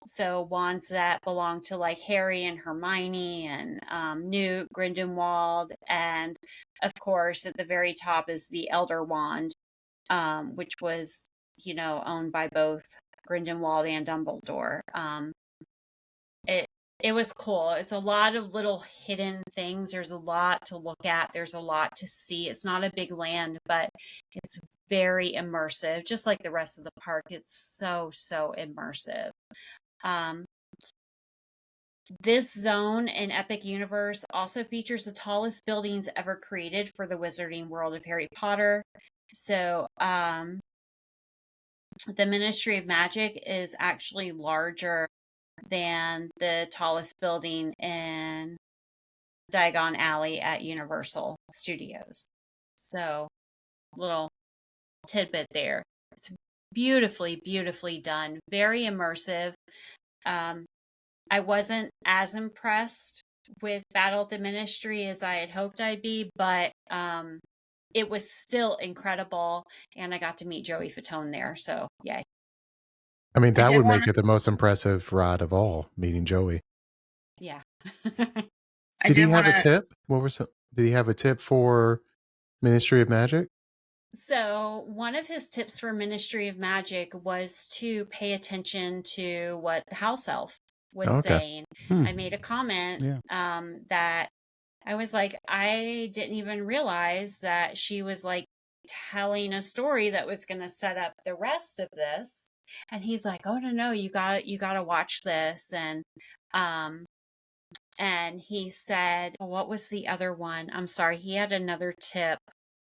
So wands that belong to like Harry and Hermione and Newt, Grindelwald. And of course, at the very top is the Elder Wand, which was, owned by both Grindelwald and Dumbledore. It was cool. It's a lot of little hidden things. There's a lot to look at. There's a lot to see. It's not a big land, but it's very immersive. Just like the rest of the park, it's so, so immersive. This zone in Epic Universe also features the tallest buildings ever created for the Wizarding World of Harry Potter. So the Ministry of Magic is actually larger than the tallest building in Diagon Alley at Universal Studios. So, little tidbit there. It's beautifully, beautifully done. Very immersive. I wasn't as impressed with Battle of the Ministry as I had hoped I'd be, but it was still incredible, and I got to meet Joey Fatone there, so yay. I mean, I that did would want make to. it the most impressive ride of all, meeting Joey. Yeah. I Did he did want have a to. tip? Did he have a tip for Ministry of Magic? So, one of his tips for Ministry of Magic was to pay attention to what the house elf was Okay. saying. Hmm. I made a comment Yeah. that I was like, I didn't even realize that she was like telling a story that was going to set up the rest of this. And he's like, "Oh no, you got to watch this." Um and he said, what was the other one? I'm sorry, he had another tip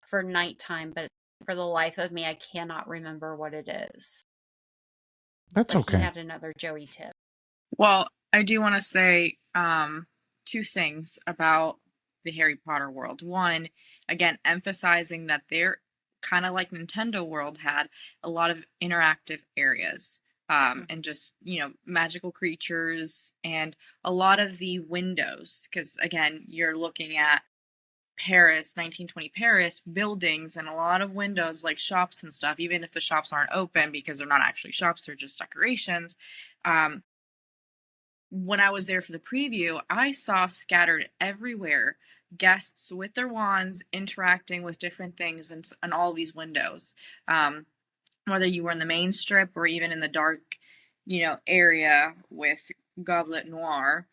for nighttime, but for the life of me, I cannot remember what it is. That's But he okay. had another Joey tip. Well, I do want to say two things about the Harry Potter world. One, again, emphasizing that they're kind of like Nintendo World had a lot of interactive areas. And just, magical creatures and a lot of the windows. Because, again, you're looking at Paris, 1920 Paris buildings and a lot of windows like shops and stuff, even if the shops aren't open because they're not actually shops, they're just decorations. Um, when I was there for the preview, I saw scattered everywhere guests with their wands interacting with different things and all these windows. Whether you were in the main strip or even in the dark, area with Goblet Noir,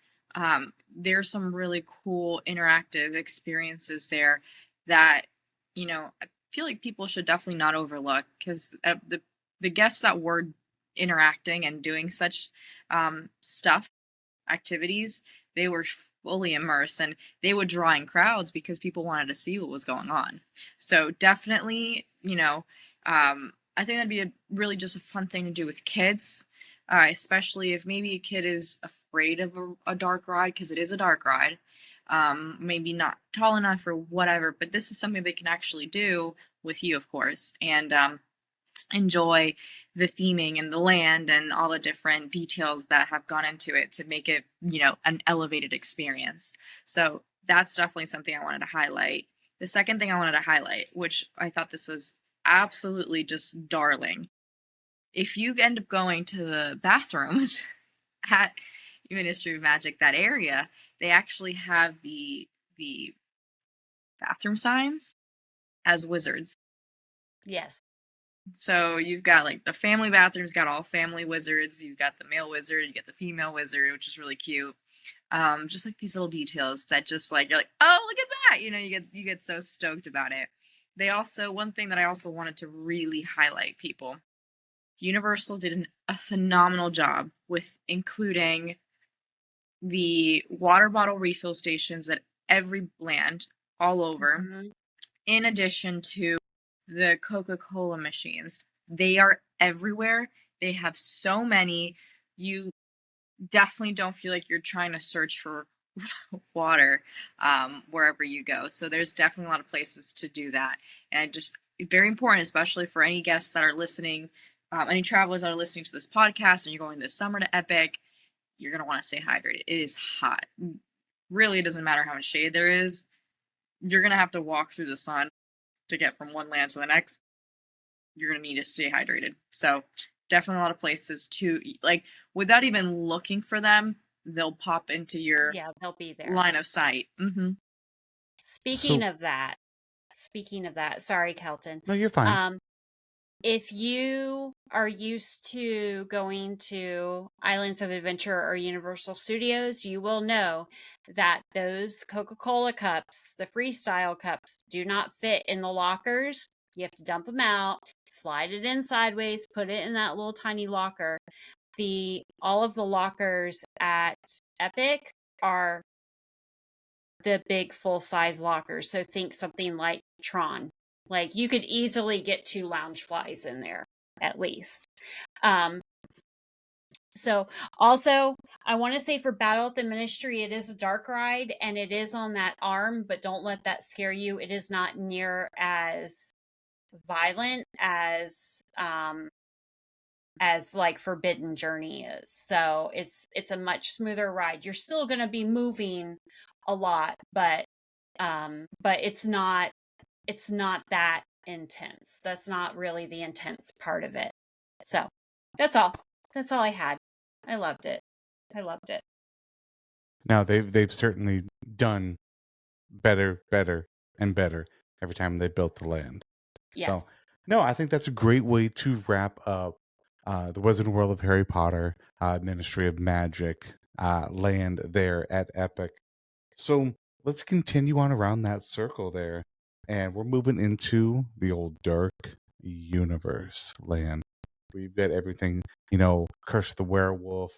there's some really cool interactive experiences there that, I feel like people should definitely not overlook because the guests that were interacting and doing such stuff activities, they were fully immersed and they would draw in crowds because people wanted to see what was going on. So definitely, I think that'd be really just a fun thing to do with kids, especially if maybe a kid is afraid of a dark ride because it is a dark ride. Maybe not tall enough or whatever, but this is something they can actually do with you, of course, and enjoy the theming and the land and all the different details that have gone into it to make it, an elevated experience. So that's definitely something I wanted to highlight. The second thing I wanted to highlight, which I thought this was absolutely just darling, if you end up going to the bathrooms at Ministry of Magic, that area, they actually have the bathroom signs as wizards. Yes. So you've got like the family bathroom's got all family wizards. You've got the male wizard, you get the female wizard, which is really cute. Just like these little details that just like you're like, oh, look at that! You get so stoked about it. They also, one thing that I also wanted to really highlight, people, Universal did a phenomenal job with including the water bottle refill stations at every land all over, Mhm. in addition to the Coca-Cola machines. They are everywhere. They have so many. You definitely don't feel like you're trying to search for water wherever you go. So there's definitely a lot of places to do that. And very important, especially for any guests that are listening, any travelers that are listening to this podcast and you're going this summer to Epic, you're going to want to stay hydrated. It is hot. Really, it doesn't matter how much shade there is. You're going to have to walk through the sun to get from one land to the next. You're going to need to stay hydrated. So definitely a lot of places to, like, without even looking for them, they'll pop into your Yeah, they'll be there. line of sight. Mm-hmm. Speaking So- of that, sorry, Kelton. No, you're fine. If you are used to going to Islands of Adventure or Universal Studios, you will know that those Coca-Cola cups, the freestyle cups, do not fit in the lockers. You have to dump them out, slide it in sideways, put it in that little tiny locker. All of the lockers at Epic are the big full-size lockers. So think something like Tron. Like you could easily get 2 Loungeflies in there. at least. So also, I want to say for Battle at the Ministry, it is a dark ride and it is on that arm, but don't let that scare you. It is not near as violent as like Forbidden Journey is. So it's a much smoother ride. You're still going to be moving a lot, but it's not that intense. That's not really the intense part of it. So that's all. That's all I had. I loved it. I loved it. Now they've certainly done better, and better every time they built the land. So Yes. no, I think that's a great way to wrap up the Wizarding World of Harry Potter, Ministry of Magic land there at Epic. So let's continue on around that circle there, and we're moving into the old dark universe land. We've got everything, Curse of the Werewolf,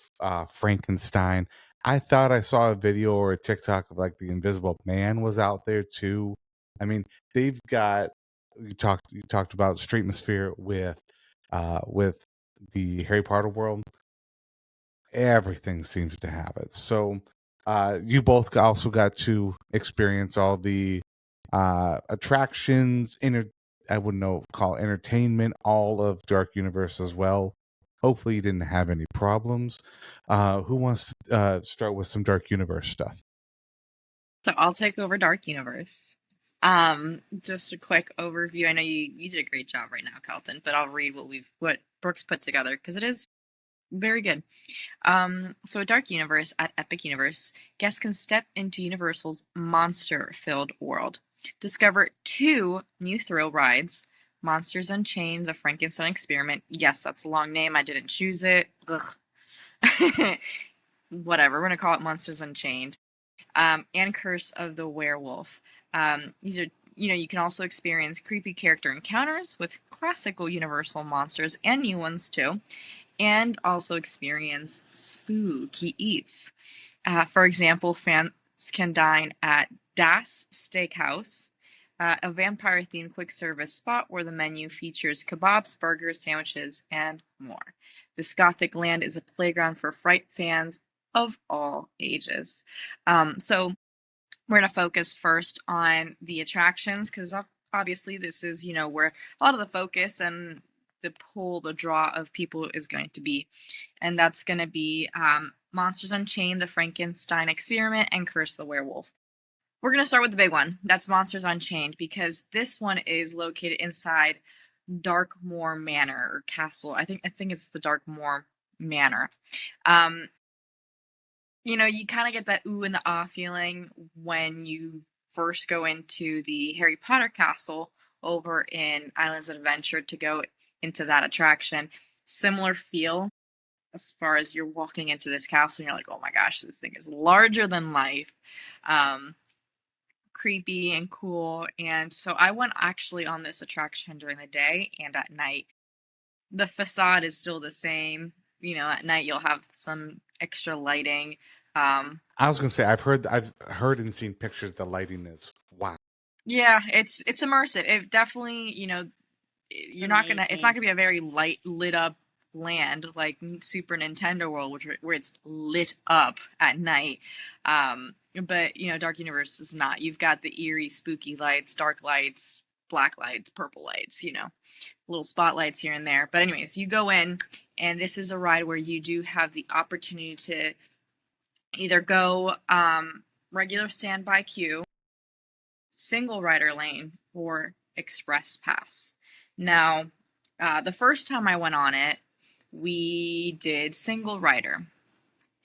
Frankenstein. I thought I saw a video or a TikTok of like the Invisible Man was out there too. I mean, they've got you talked about Streetmosphere with the Harry Potter world. Everything seems to have it. So you both also got to experience all the attractions, I wouldn't know call it entertainment, all of Dark Universe as well. Hopefully you didn't have any problems. Who wants to start with some Dark Universe stuff? So I'll take over Dark Universe. Just a quick overview. I know you did a great job right now, Kelton, but I'll read what Brooks put together because it is very good. So at Dark Universe at Epic Universe, guests can step into Universal's monster-filled world. Discover 2 new thrill rides, Monsters Unchained, The Frankenstein Experiment. Yes, that's a long name. I didn't choose it. Ugh. Whatever, we're going to call it Monsters Unchained. And Curse of the Werewolf. These are, you can also experience creepy character encounters with classical Universal monsters and new ones too, and also experience spooky eats. For example, fans can dine at Das Steakhouse, a vampire-themed quick-service spot where the menu features kebabs, burgers, sandwiches, and more. This gothic land is a playground for fright fans of all ages. So we're going to focus first on the attractions because obviously this is, where a lot of the focus and the pull, the draw of people is going to be. And that's going to be Monsters Unchained, The Frankenstein Experiment, and Curse of the Werewolf. We're going to start with the big one. That's Monsters Unchained because this one is located inside Darkmoor Manor or Castle. I think it's the Darkmoor Manor. You kind of get that ooh and the ah feeling when you first go into the Harry Potter castle over in Islands of Adventure to go into that attraction. Similar feel as far as you're walking into this castle and you're like, oh my gosh, this thing is larger than life. Creepy and cool. And so I went actually on this attraction during the day and at night. The facade is still the same. At night you'll have some extra lighting. I was going to say I've heard and seen pictures. The lighting is wow. Yeah, it's immersive. It definitely, it's not gonna be a very lit up land like Super Nintendo World, where it's lit up at night. But Dark Universe is not. You've got the eerie, spooky lights, dark lights, black lights, purple lights. Little spotlights here and there. But anyways, you go in, and this is a ride where you do have the opportunity to either go regular standby queue, single rider lane, or express pass. Now, the first time I went on it, we did single rider.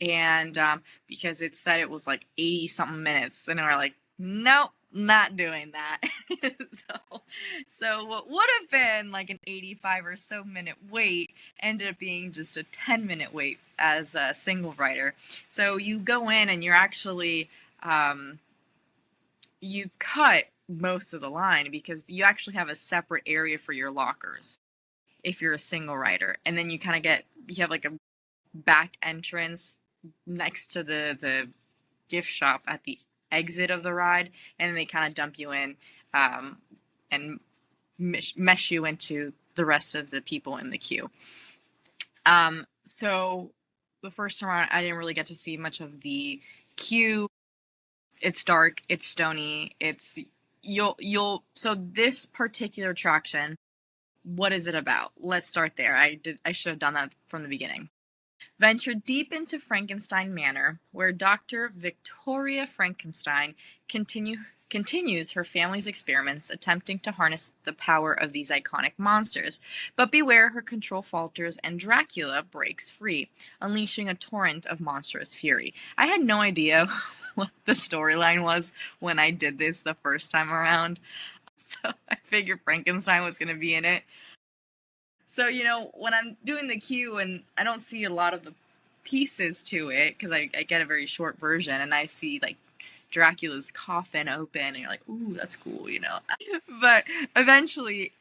And because it said it was like 80 something minutes, and we're like, nope, not doing that. so what would have been like an 85 or so minute wait ended up being just a 10-minute wait as a single rider. So you go in and you're actually you cut most of the line because you actually have a separate area for your lockers if you're a single rider, and then you have like a back entrance next to the gift shop at the exit of the ride, and then they kind of dump you in and mesh you into the rest of the people in the queue. So the first time around, I didn't really get to see much of the queue. It's dark, it's stony, so this particular attraction, what is it about? Let's start there. I should have done that from the beginning. Venture deep into Frankenstein Manor, where Dr. Victoria Frankenstein continues her family's experiments attempting to harness the power of these iconic monsters. But beware, her control falters and Dracula breaks free, unleashing a torrent of monstrous fury. I had no idea what the storyline was when I did this the first time around, so I figured Frankenstein was going to be in it. So, when I'm doing the queue and I don't see a lot of the pieces to it, because I get a very short version, and I see, like, Dracula's coffin open, and you're like, ooh, that's cool, But eventually,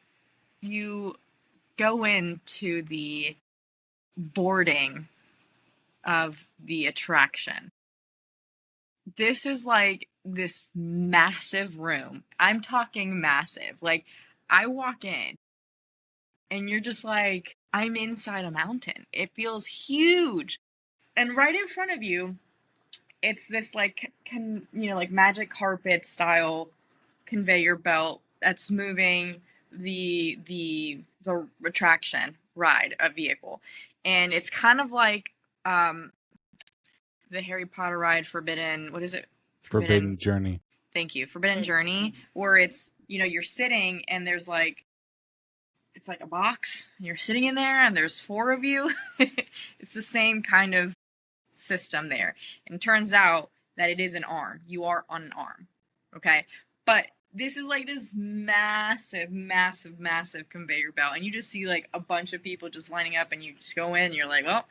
you go into the boarding of the attraction. This is, like, this massive room. I'm talking massive. Like, I walk in, and you're just like, I'm inside a mountain. It feels huge. And right in front of you, it's this like magic carpet style conveyor belt that's moving the attraction ride, a vehicle. And it's kind of like the Harry Potter ride, what is it? Forbidden Journey. Thank you. Forbidden Journey, where it's, you're sitting and there's like, it's like a box, and you're sitting in there, and there's 4 of you. It's the same kind of system there. And turns out that it is an arm. You are on an arm. Okay? But this is like this massive, massive, massive conveyor belt. And you just see like a bunch of people just lining up, and you just go in, and you're like, well,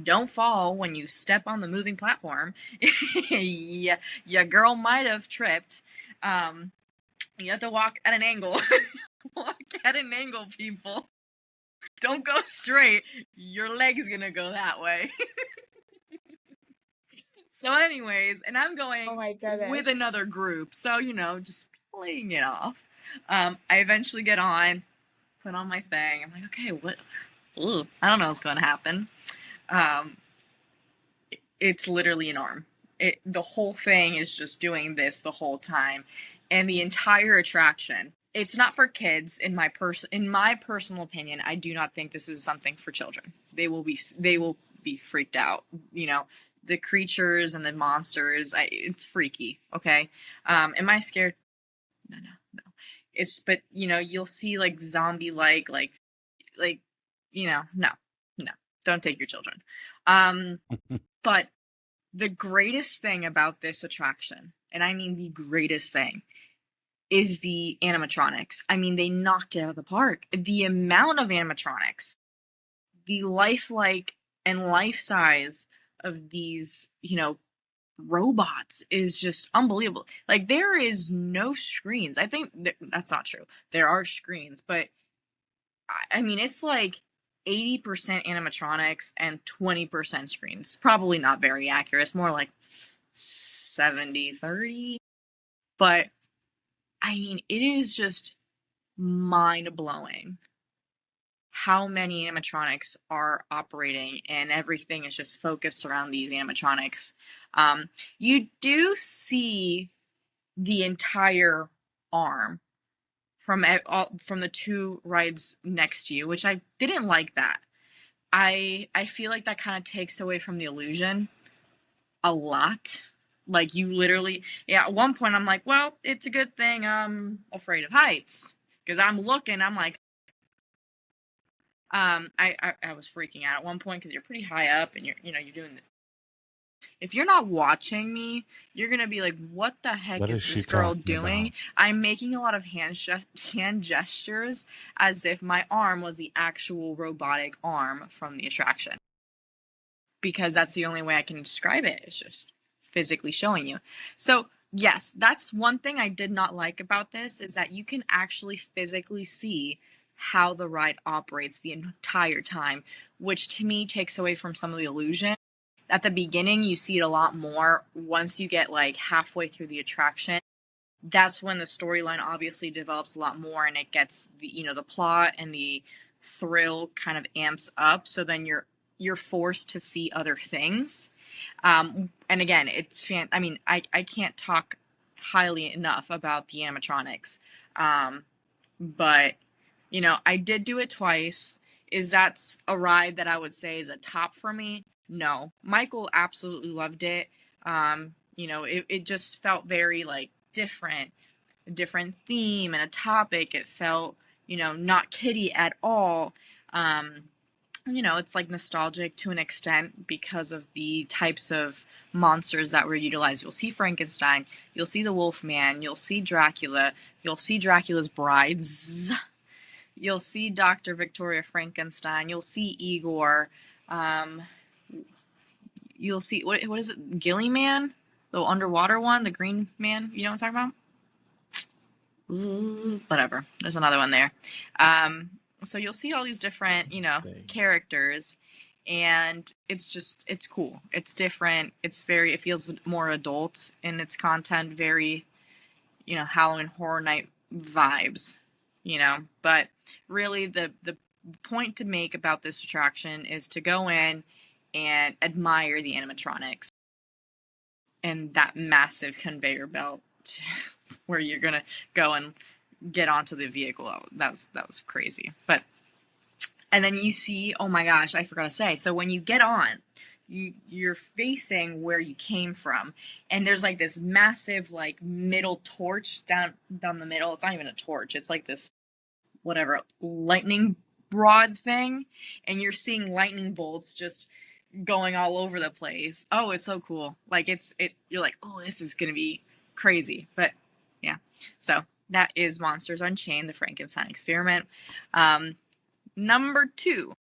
don't fall when you step on the moving platform. Yeah, your girl might have tripped. You have to walk at an angle. Walk at an angle, people. Don't go straight. Your leg's gonna go that way. So anyways, and I'm going with another group. So, just playing it off. I eventually get on, put on my thing. I'm like, okay, what? Ooh, I don't know what's going to happen. It's literally an arm. The whole thing is just doing this the whole time. And the entire attraction, it's not for kids. In my personal opinion, I do not think this is something for children. They will be freaked out. The creatures and the monsters. It's freaky. Okay. Am I scared? No. But you'll see like zombie no. Don't take your children. But the greatest thing about this attraction, and I mean the greatest thing, is the animatronics. I mean, they knocked it out of the park. The amount of animatronics, the lifelike and life size of these, robots is just unbelievable. Like, there is no screens. I think that's not true. There are screens, but I mean, it's like 80% animatronics and 20% screens. Probably not very accurate. It's more like 70-30. But I mean, it is just mind-blowing how many animatronics are operating, and everything is just focused around these animatronics. You do see the entire arm from the 2 rides next to you, which I didn't like that. I feel like that kind of takes away from the illusion a lot. Like, you literally, at one point I'm like, well, it's a good thing I'm afraid of heights, because I'm looking, I'm like, I was freaking out at one point, because you're pretty high up, and you're doing if you're not watching me, you're gonna be like, what the heck is this girl doing? About? I'm making a lot of hand gestures as if my arm was the actual robotic arm from the attraction, because that's the only way I can describe it. It's just physically showing you. So yes, that's one thing I did not like about this, is that you can actually physically see how the ride operates the entire time, which to me takes away from some of the illusion. At the beginning, you see it a lot more. Once you get like halfway through the attraction, that's when the storyline obviously develops a lot more, and it gets the plot and the thrill kind of amps up. So then you're forced to see other things. And again, I mean, I can't talk highly enough about the animatronics. But I did do it twice. Is that a ride that I would say is a top for me? No. Michael absolutely loved it. It just felt very like different, a different theme and a topic. It felt, not kiddie at all. It's like nostalgic to an extent because of the types of monsters that were utilized. You'll see Frankenstein, you'll see the Wolfman, you'll see Dracula, you'll see Dracula's brides, you'll see Dr. Victoria Frankenstein, you'll see Igor, you'll see, what is it, Gillyman? The underwater one, the green man, you know what I'm talking about? Ooh, whatever, there's another one there. So you'll see all these different, characters, and it's cool. It's different. It feels more adult in its content, very, Halloween Horror Night vibes, But really the point to make about this attraction is to go in and admire the animatronics and that massive conveyor belt where you're going to go and get onto the vehicle. That was crazy. And then you see, oh my gosh, I forgot to say. So when you get on, you're facing where you came from, and there's like this massive like middle torch down the middle. It's not even a torch. It's like this whatever lightning rod thing, and you're seeing lightning bolts just going all over the place. Oh, it's so cool. Like you're like, oh, this is gonna be crazy. But yeah, so that is Monsters Unchained, the Frankenstein Experiment. Number 2,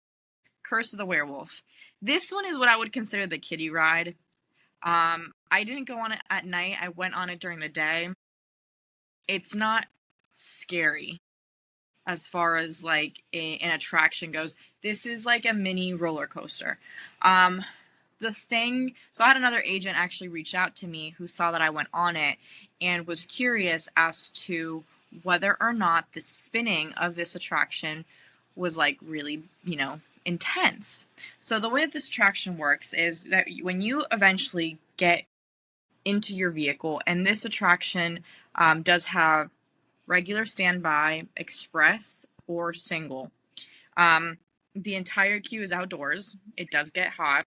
Curse of the Werewolf. This one is what I would consider the kiddie ride. I didn't go on it at night. I went on it during the day. It's not scary as far as like an attraction goes. This is like a mini roller coaster. So I had another agent actually reach out to me who saw that I went on it and was curious as to whether or not the spinning of this attraction was like really, intense. So the way that this attraction works is that when you eventually get into your vehicle, and this attraction does have regular standby, express, or single. The entire queue is outdoors. It does get hot.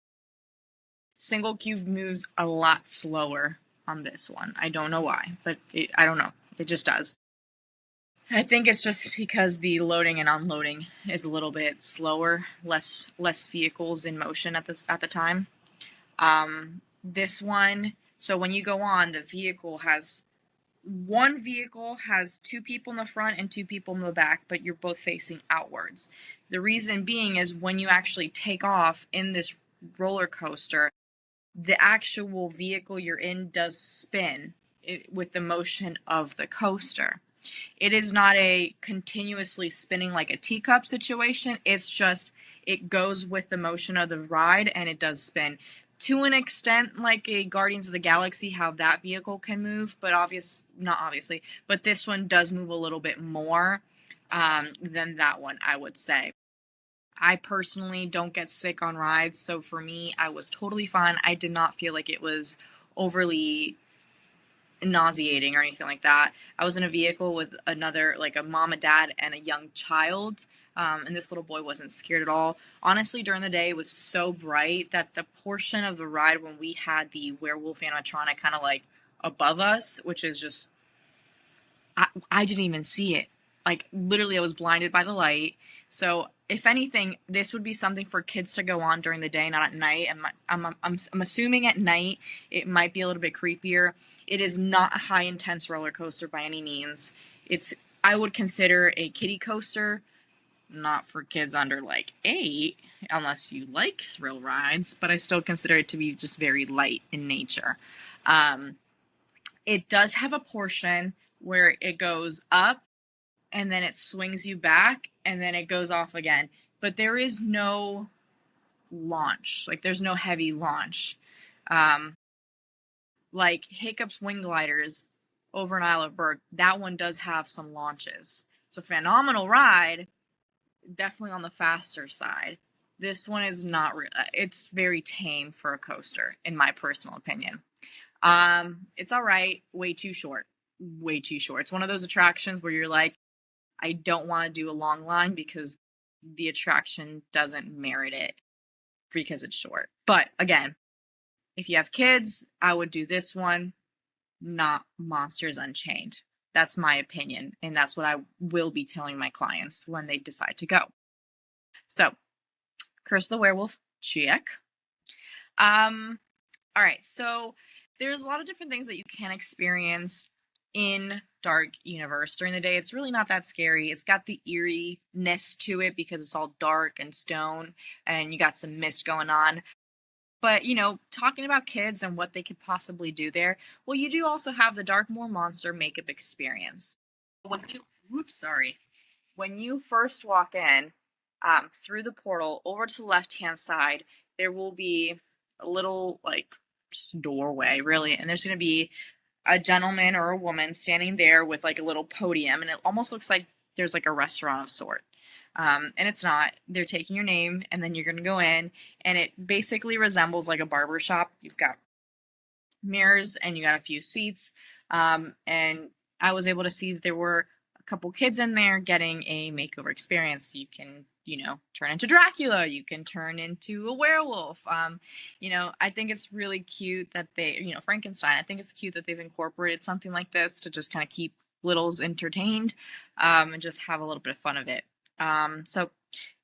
Single queue moves a lot slower on this one. I don't know why, but I don't know. It just does. I think it's just because the loading and unloading is a little bit slower, less vehicles in motion at the time. This one, so when you go on, one vehicle has 2 people in the front and 2 people in the back, but you're both facing outwards. The reason being is when you actually take off in this roller coaster, the actual vehicle you're in does spin with the motion of the coaster. It is not a continuously spinning like a teacup situation. It's just, it goes with the motion of the ride, and it does spin. To an extent, like a Guardians of the Galaxy, how that vehicle can move, but not obviously, but this one does move a little bit more than that one, I would say. I personally don't get sick on rides, so for me, I was totally fine. I did not feel like it was overly nauseating or anything like that. I was in a vehicle with another, like a mom and dad and a young child, and this little boy wasn't scared at all. Honestly, during the day, it was so bright that the portion of the ride when we had the werewolf animatronic kind of like above us, which is just, I didn't even see it. Like literally, I was blinded by the light. So if anything, this would be something for kids to go on during the day, not at night. And I'm assuming at night it might be a little bit creepier. It is not a high intense roller coaster by any means. I would consider a kiddie coaster, not for kids under like 8, unless you like thrill rides, but I still consider it to be just very light in nature. It does have a portion where it goes up and then it swings you back and then it goes off again. But there is no launch. Like there's no heavy launch. Like Hiccup's wing gliders, over in Isle of Berg, that one does have some launches. It's a phenomenal ride, definitely on the faster side. This one is not it's very tame for a coaster, in my personal opinion. It's all right, way too short. Way too short. It's one of those attractions where you're like, I don't want to do a long line because the attraction doesn't merit it because it's short. But again, if you have kids, I would do this one, not Monsters Unchained. That's my opinion, and that's what I will be telling my clients when they decide to go. So, Curse of the Werewolf, check. All right, so there's a lot of different things that you can experience in Dark Universe during the day. It's really not that scary. It's got the eeriness to it because it's all dark and stone, and you got some mist going on. But, you know, talking about kids and what they could possibly do there, well, you do also have the Darkmoor Monster makeup experience. When you first walk in through the portal over to the left-hand side, there will be a little, like, just doorway, really, and there's going to be a gentleman or a woman standing there with, like, a little podium, and it almost looks like there's, like, a restaurant of sort. And it's not. They're taking your name, and then you're going to go in, and it basically resembles like a barber shop. You've got mirrors, and you got a few seats. And I was able to see that there were a couple kids in there getting a makeover experience. You can, you know, turn into Dracula. You can turn into a werewolf. You know, I think it's really cute that they, you know, Frankenstein. I think it's cute that they've incorporated something like this to just kind of keep littles entertained and just have a little bit of fun of it. So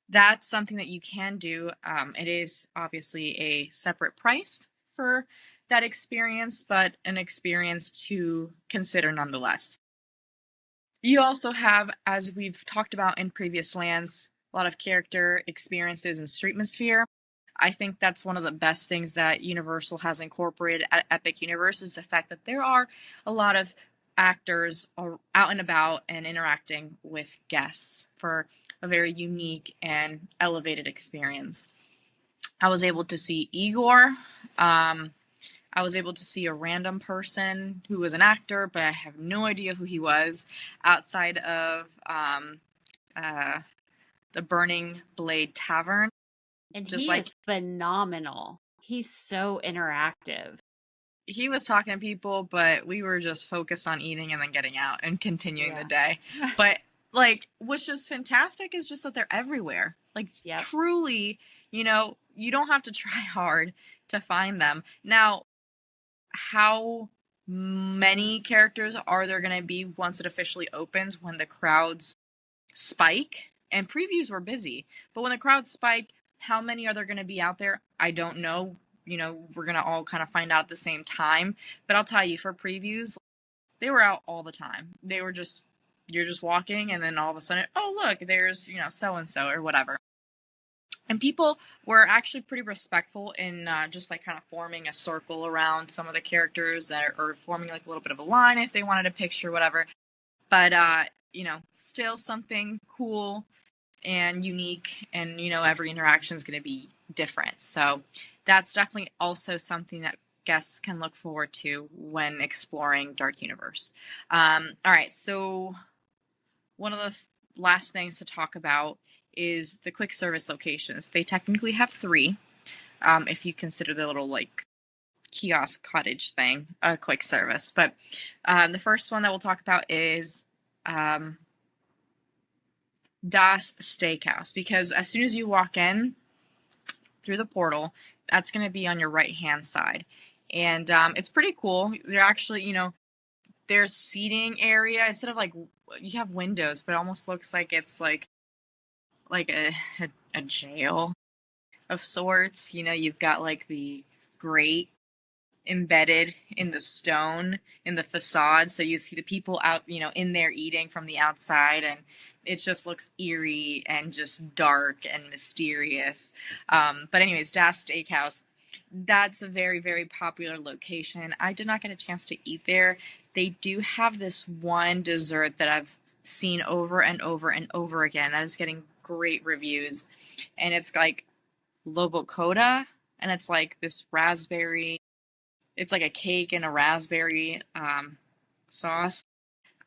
that's something that you can do. It is obviously a separate price for that experience, but an experience to consider nonetheless. You also have, as we've talked about in previous lands, a lot of character experiences in Streetmosphere. I think that's one of the best things that Universal has incorporated at Epic Universe is the fact that there are a lot of actors are out and about and interacting with guests for a very unique and elevated experience. I was able to see Igor. I was able to see a random person who was an actor, but I have no idea who he was outside of the Burning Blade Tavern. And Just he like is phenomenal. He's so interactive. he was talking to people, but we were just focused on eating and then getting out and continuing the day. But like, what's just fantastic is just that they're everywhere. Like, truly, you know, you don't have to try hard to find them. Now, how many characters are there going to be once it officially opens when the crowds spike? And previews were busy, but when the crowds spike, how many are there going to be out there? I don't know. You know, we're going to all kind of find out at the same time. But I'll tell you, for previews, they were out all the time. They were just, you're just walking, and then all of a sudden, oh, look, there's, you know, so-and-so or whatever. And people were actually pretty respectful in just like kind of forming a circle around some of the characters or forming like a little bit of a line if they wanted a picture, whatever. But, you know, still something cool and unique, and, you know, every interaction is going to be different. So that's definitely also something that guests can look forward to when exploring Dark Universe. All right, so one of the last things to talk about is the quick service locations. They technically have 3, if you consider the little like kiosk cottage thing a quick service. But the first one that we'll talk about is Das Steakhouse, because as soon as you walk in through the portal, that's going to be on your right hand side, and it's pretty cool. They're actually, you know, there's seating area instead of like you have windows, but it almost looks like it's like a jail of sorts. You know, you've got like the grate embedded in the stone in the facade, so you see the people out, you know, in there eating from the outside, and it just looks eerie and just dark and mysterious. But anyways, Das Steakhouse, that's a very, very popular location. I did not get a chance to eat there. They do have this one dessert that I've seen over and over and over again that is getting great reviews, and it's like lobocoda, and it's like this raspberry, it's like a cake and a raspberry sauce.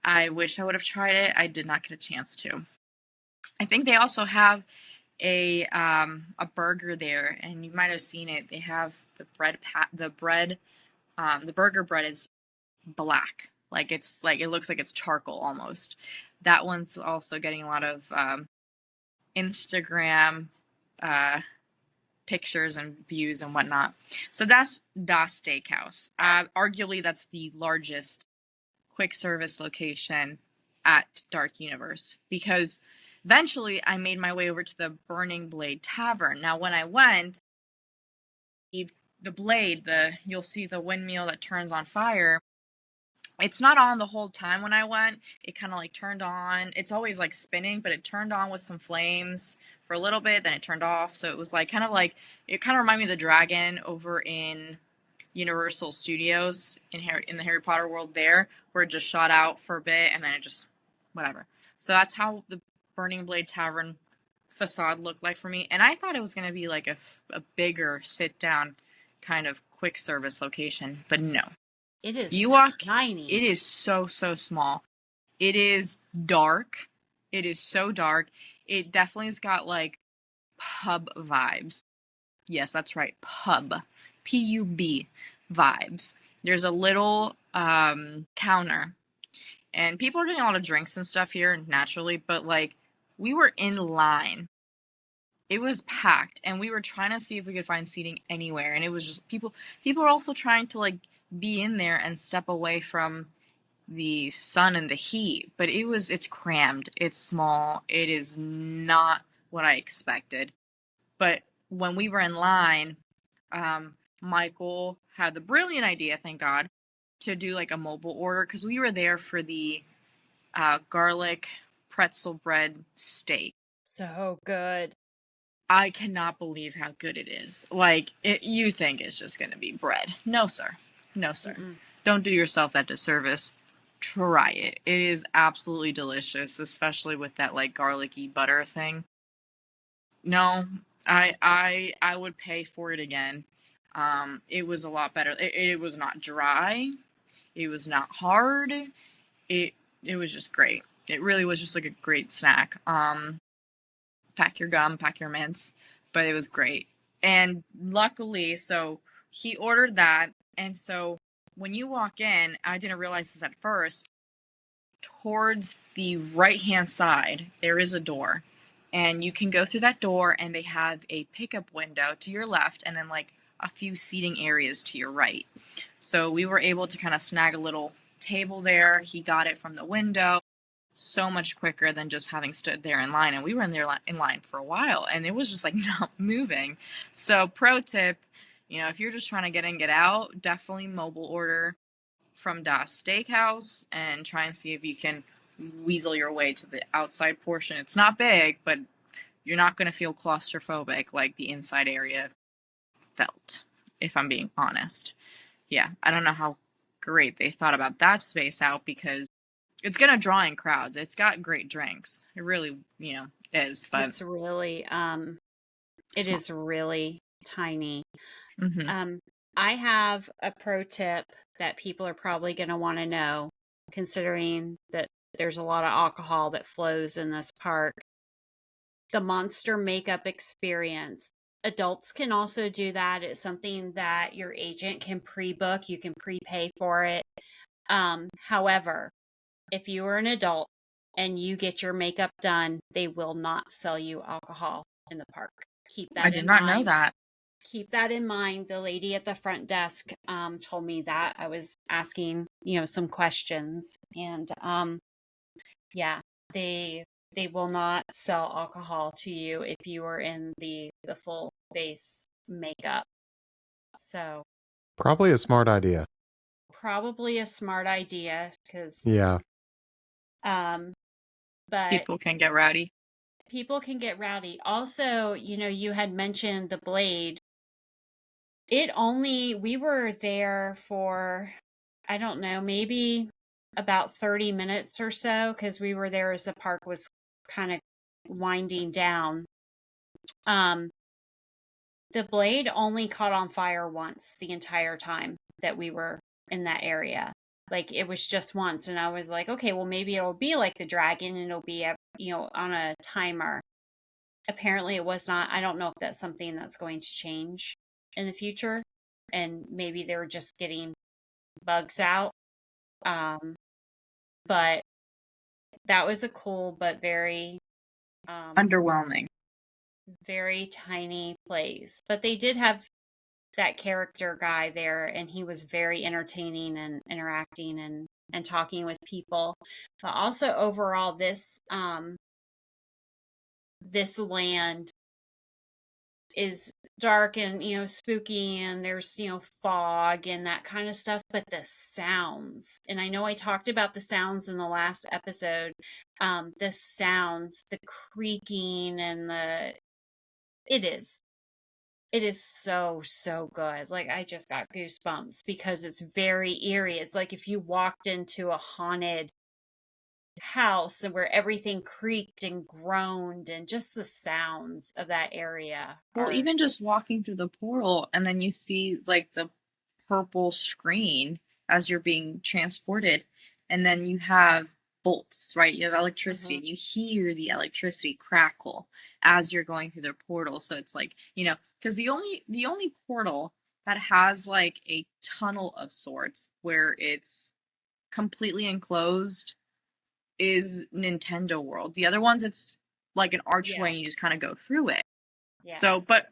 I wish I would have tried it. I did not get a chance to. I think they also have a burger there, and you might have seen it. They have the the burger bread is black. Like it looks like it's charcoal almost. That one's also getting a lot of Instagram pictures and views and whatnot. So that's Das Steakhouse. Arguably, that's the largest quick service location at Dark Universe, because eventually I made my way over to the Burning Blade Tavern. Now, when I went, the blade, you'll see the windmill that turns on fire. It's not on the whole time when I went. It kind of like turned on. It's always like spinning, but it turned on with some flames for a little bit, then it turned off. So it was like it kind of reminded me of the dragon over in Universal Studios in the Harry Potter world there, where it just shot out for a bit and then it just whatever. So that's how the Burning Blade Tavern facade looked like for me. And I thought it was going to be like a bigger sit down kind of quick service location, but no. It is You walk, tiny. it is so small. It is dark. It is so dark. It definitely has got like pub vibes. Yes, that's right, pub. P-U-B vibes. There's a little counter, and people are getting a lot of drinks and stuff here naturally, but like we were in line. It was packed, and we were trying to see if we could find seating anywhere, and it was just people are also trying to like be in there and step away from the sun and the heat, but it's crammed, it's small, it is not what I expected. But when we were in line, Michael had the brilliant idea, thank God, to do like a mobile order, because we were there for the garlic pretzel bread steak. So good. I cannot believe how good it is. Like, you think it's just going to be bread. No, sir. No, sir. Mm-mm. Don't do yourself that disservice. Try it. It is absolutely delicious, especially with that, like, garlicky butter thing. No, I would pay for it again. It was a lot better. It was not dry. It was not hard. It was just great. It really was just like a great snack. Pack your gum, pack your mints, but it was great. And luckily, so he ordered that, and so when you walk in, I didn't realize this at first, towards the right-hand side, there is a door, and you can go through that door, and they have a pickup window to your left, and then like a few seating areas to your right. So we were able to kind of snag a little table there. He got it from the window. So much quicker than just having stood there in line, and we were in line for a while, and it was just like not moving. So pro tip, if you're just trying to get in, get out, definitely mobile order from Das Steakhouse and try and see if you can weasel your way to the outside portion. It's not big, but you're not going to feel claustrophobic like the inside area felt, if I'm being honest. Yeah, I don't know how great they thought about that space out, because it's going to draw in crowds. It's got great drinks. It really, is. But It's really, it small. is really tiny. Mm-hmm. I have a pro tip that people are probably going to want to know, considering that there's a lot of alcohol that flows in this park. The monster makeup experience. Adults can also do that. It's something that your agent can pre-book. You can prepay for it. However, if you are an adult and you get your makeup done, they will not sell you alcohol in the park. Keep that I did not know that. Keep that in mind. The lady at the front desk told me that. I was asking, some questions, and yeah, they will not sell alcohol to you if you are in the full face makeup. So Probably a smart idea. probably a smart idea, because Yeah. but People can get rowdy. people can get rowdy. Also, you had mentioned the Blade. We were there for, I don't know, maybe about 30 minutes or so, because we were there as the park was kind of winding down. The Blade only caught on fire once the entire time that we were in that area. Like it was just once, and I was like, okay, well maybe it'll be like the dragon and it'll be on a timer. Apparently it was not. I don't know if that's something that's going to change in the future, and maybe they were just getting bugs out. But that was a cool but very Underwhelming. very tiny place. But they did have that character guy there, and he was very entertaining and interacting and talking with people. But also overall, this land is dark and spooky, and there's fog and that kind of stuff, but the sounds, and I know I talked about the sounds in the last episode, the sounds, the creaking and it is so good. Like I just got goosebumps because it's very eerie. It's like if you walked into a haunted house and where everything creaked and groaned, and just the sounds of that area Well, are even just walking through the portal and then you see like the purple screen as you're being transported, and then you have bolts, right? You have electricity and you hear the electricity crackle as you're going through the portal. So it's like, because the only portal that has like a tunnel of sorts where it's completely enclosed is Nintendo World. The other ones, it's like an archway and you just kind of go through it. yeah. So, but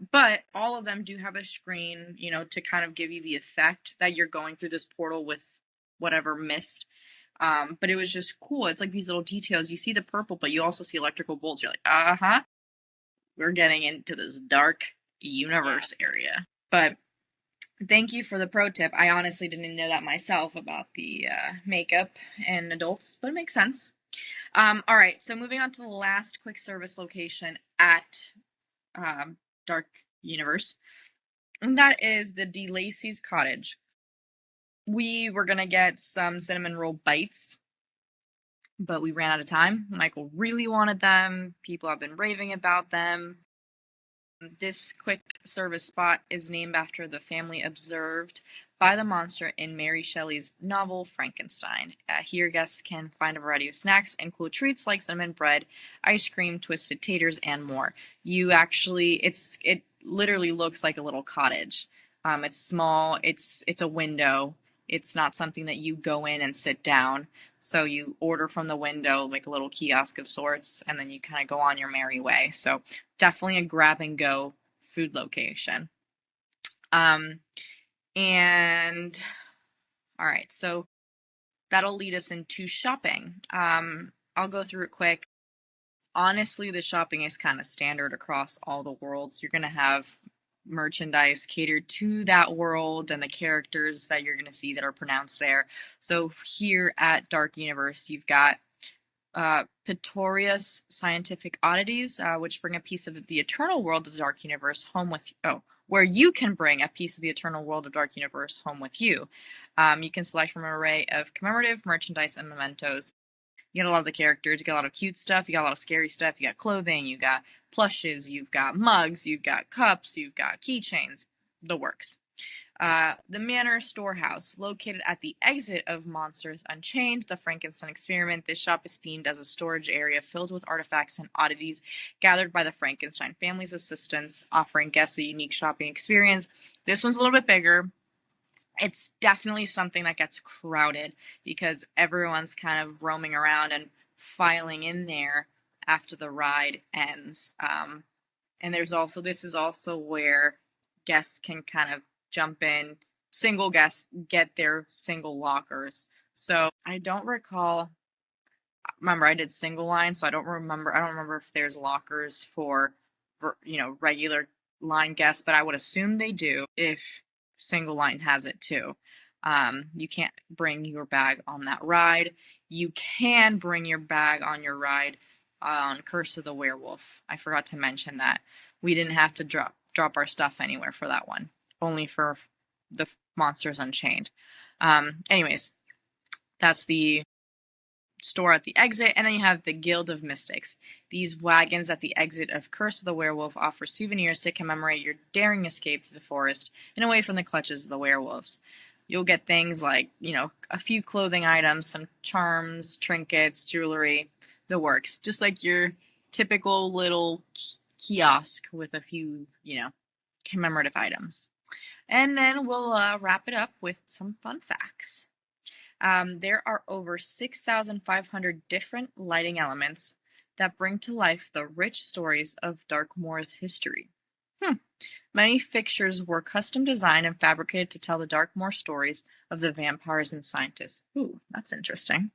all of them do have a screen, to kind of give you the effect that you're going through this portal with whatever mist. But it was just cool. It's like these little details. You see the purple, but you also see electrical bolts. You're like, we're getting into this dark universe area. But thank you for the pro tip. I honestly didn't know that myself about the makeup and adults, but it makes sense. All right, so moving on to the last quick service location at Dark Universe, and that is the DeLacy's Cottage. We were gonna get some cinnamon roll bites, but we ran out of time. Michael really wanted them. People have been raving about them. This quick service spot is named after the family observed by the monster in Mary Shelley's novel Frankenstein. Here, guests can find a variety of snacks and cool treats like cinnamon bread, ice cream, twisted taters, and more. It literally looks like a little cottage. It's small. It's a window. It's not something that you go in and sit down. So you order from the window, like a little kiosk of sorts, and then you kind of go on your merry way. So definitely a grab and go food location. And all right, so that'll lead us into shopping. I'll go through it quick. Honestly, the shopping is kind of standard across all the worlds. You're going to have merchandise catered to that world and the characters that you're going to see that are pronounced there. So here at Dark Universe, you've got Pretorius Scientific Oddities, which bring a piece of the eternal world of the Dark Universe home with where you can bring a piece of the eternal world of Dark Universe home with you. You can select from an array of commemorative merchandise and mementos. You got a lot of the characters, you got a lot of cute stuff, you got a lot of scary stuff, you got clothing, you got plushes, you've got mugs, you've got cups, you've got keychains, the works. The Manor Storehouse, located at the exit of Monsters Unchained, the Frankenstein Experiment. This shop is themed as a storage area filled with artifacts and oddities gathered by the Frankenstein family's assistants, offering guests a unique shopping experience. This one's a little bit bigger. It's definitely something that gets crowded because everyone's kind of roaming around and filing in there after the ride ends. And this is also where guests can kind of jump in. Single guests get their single lockers. So I don't recall. Remember, I did single line, so I don't remember if there's lockers for regular line guests, but I would assume they do if single line has it too. You can't bring your bag on that ride. You can bring your bag on your ride on Curse of the Werewolf. I forgot to mention that. We didn't have to drop our stuff anywhere for that one. Only for the Monsters Unchained. Anyways, that's the store at the exit, and then you have the Guild of Mystics. These wagons at the exit of Curse of the Werewolf offer souvenirs to commemorate your daring escape through the forest and away from the clutches of the werewolves. you'll get things like, a few clothing items, some charms, trinkets, jewelry, the works. Just like your typical little kiosk with a few, commemorative items. And then we'll wrap it up with some fun facts. There are over 6,500 different lighting elements that bring to life the rich stories of Darkmoor's history. Many fixtures were custom designed and fabricated to tell the Darkmoor stories of the vampires and scientists. Ooh, that's interesting.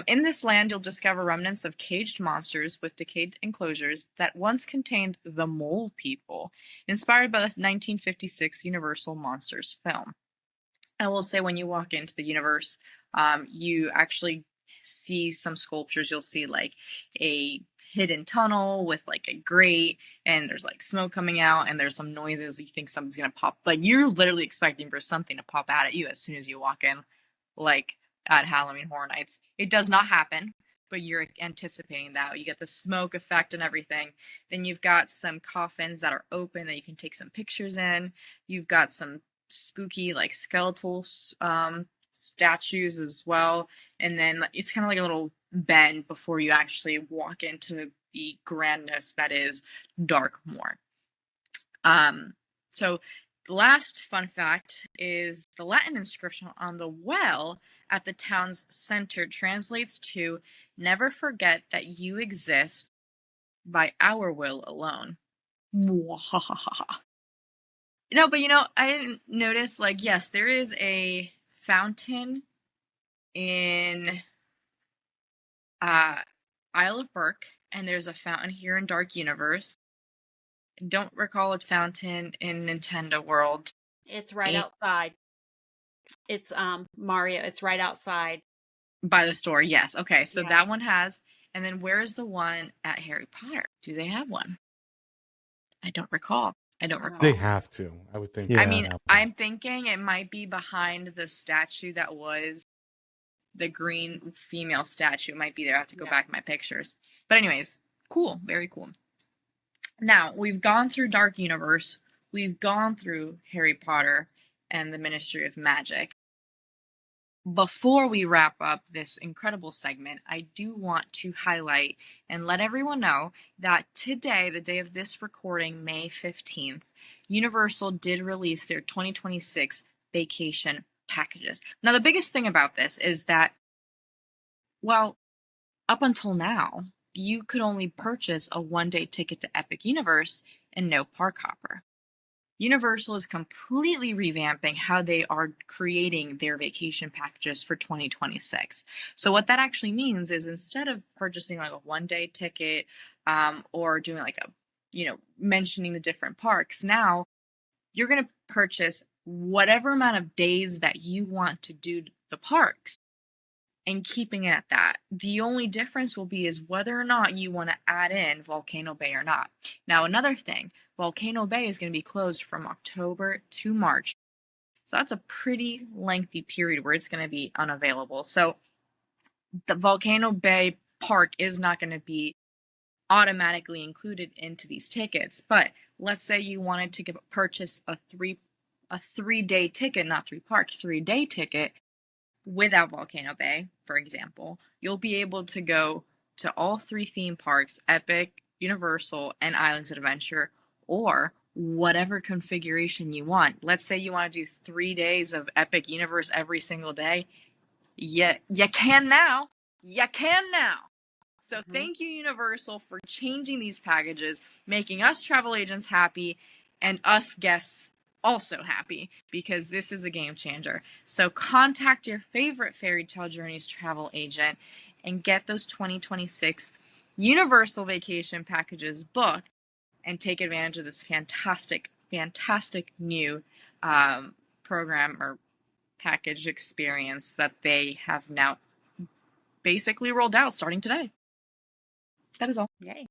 In this land, you'll discover remnants of caged monsters with decayed enclosures that once contained the Mole People, inspired by the 1956 Universal Monsters film. I will say when you walk into the universe, you actually see some sculptures. You'll see like a hidden tunnel with like a grate, and there's like smoke coming out, and there's some noises. You think something's gonna pop, like you're literally expecting for something to pop out at you as soon as you walk in, like at Halloween Horror Nights. It does not happen, but you're anticipating that. You get the smoke effect and everything. Then you've got some coffins that are open that you can take some pictures in. You've got some spooky like skeletal statues as well, and then it's kind of like a little bend before you actually walk into the grandness that is Darkmoor. So the last fun fact is the Latin inscription on the well at the town's center translates to "Never forget that you exist by our will alone." No, but I didn't notice, like, yes, there is a fountain in Isle of Burke, and there's a fountain here in Dark Universe. Don't recall a fountain in Nintendo World. It's right outside. It's Mario. It's right outside. By the store, yes. Okay, so Yes. that one has, and then where's the one at Harry Potter? Do they have one? I don't recall. They have to, I would think. Yeah. I mean, I'm thinking it might be behind the statue that was the green female statue. It might be there. I have to go back in my pictures. But anyways, cool. Very cool. Now, we've gone through Dark Universe. We've gone through Harry Potter and the Ministry of Magic. Before we wrap up this incredible segment, I do want to highlight and let everyone know that today, the day of this recording, May 15th, Universal did release their 2026 vacation packages. Now, the biggest thing about this is that, well, up until now, you could only purchase a one-day ticket to Epic Universe and no park hopper. Universal is completely revamping how they are creating their vacation packages for 2026. So what that actually means is instead of purchasing like a one-day ticket or doing like a, mentioning the different parks, now you're going to purchase whatever amount of days that you want to do the parks and keeping it at that. The only difference will be is whether or not you want to add in Volcano Bay or not. Now, another thing, Volcano Bay is going to be closed from October to March. So that's a pretty lengthy period where it's going to be unavailable. So the Volcano Bay Park is not going to be automatically included into these tickets. But let's say you wanted to purchase a 3-day ticket, not 3-park, 3-day ticket without Volcano Bay, for example. You'll be able to go to all 3 theme parks, Epic, Universal, and Islands of Adventure, or whatever configuration you want. Let's say you want to do 3 days of Epic Universe every single day. Yeah, you can now. You can now. So thank you, Universal, for changing these packages, making us travel agents happy and us guests also happy, because this is a game changer. So contact your favorite Fairy Tale Journeys travel agent and get those 2026 Universal vacation packages booked and take advantage of this fantastic, fantastic new program or package experience that they have now basically rolled out starting today. That is all. Yay.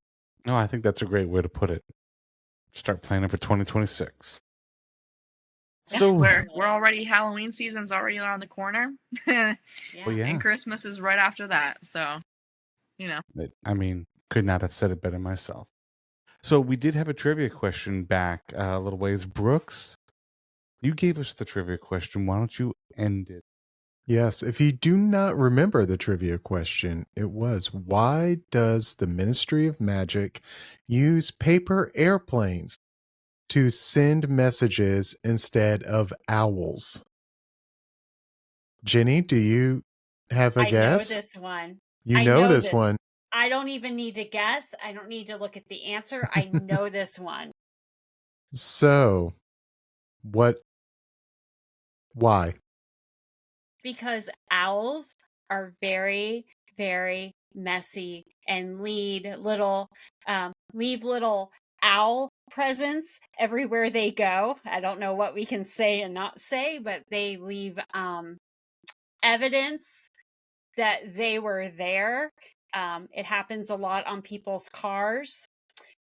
No, I think that's a great way to put it. Start planning for 2026. Yeah, So we're already, Halloween season's already around the corner. Yeah. well, yeah. And Christmas is right after that. So, I mean, could not have said it better myself. So we did have a trivia question back a little ways. Brooks, You gave us the trivia question. Why don't you end it? Yes, if you do not remember the trivia question, it was, why does the Ministry of Magic use paper airplanes to send messages instead of owls? Jenny, do you have a I know guess? this one. You I know know this one. I don't even need to guess. I don't need to look at the answer. I know this one. So, why? Because owls are very, very messy and leave little owl presents everywhere they go. I don't know what we can say and not say, but they leave evidence that they were there. It happens a lot on people's cars.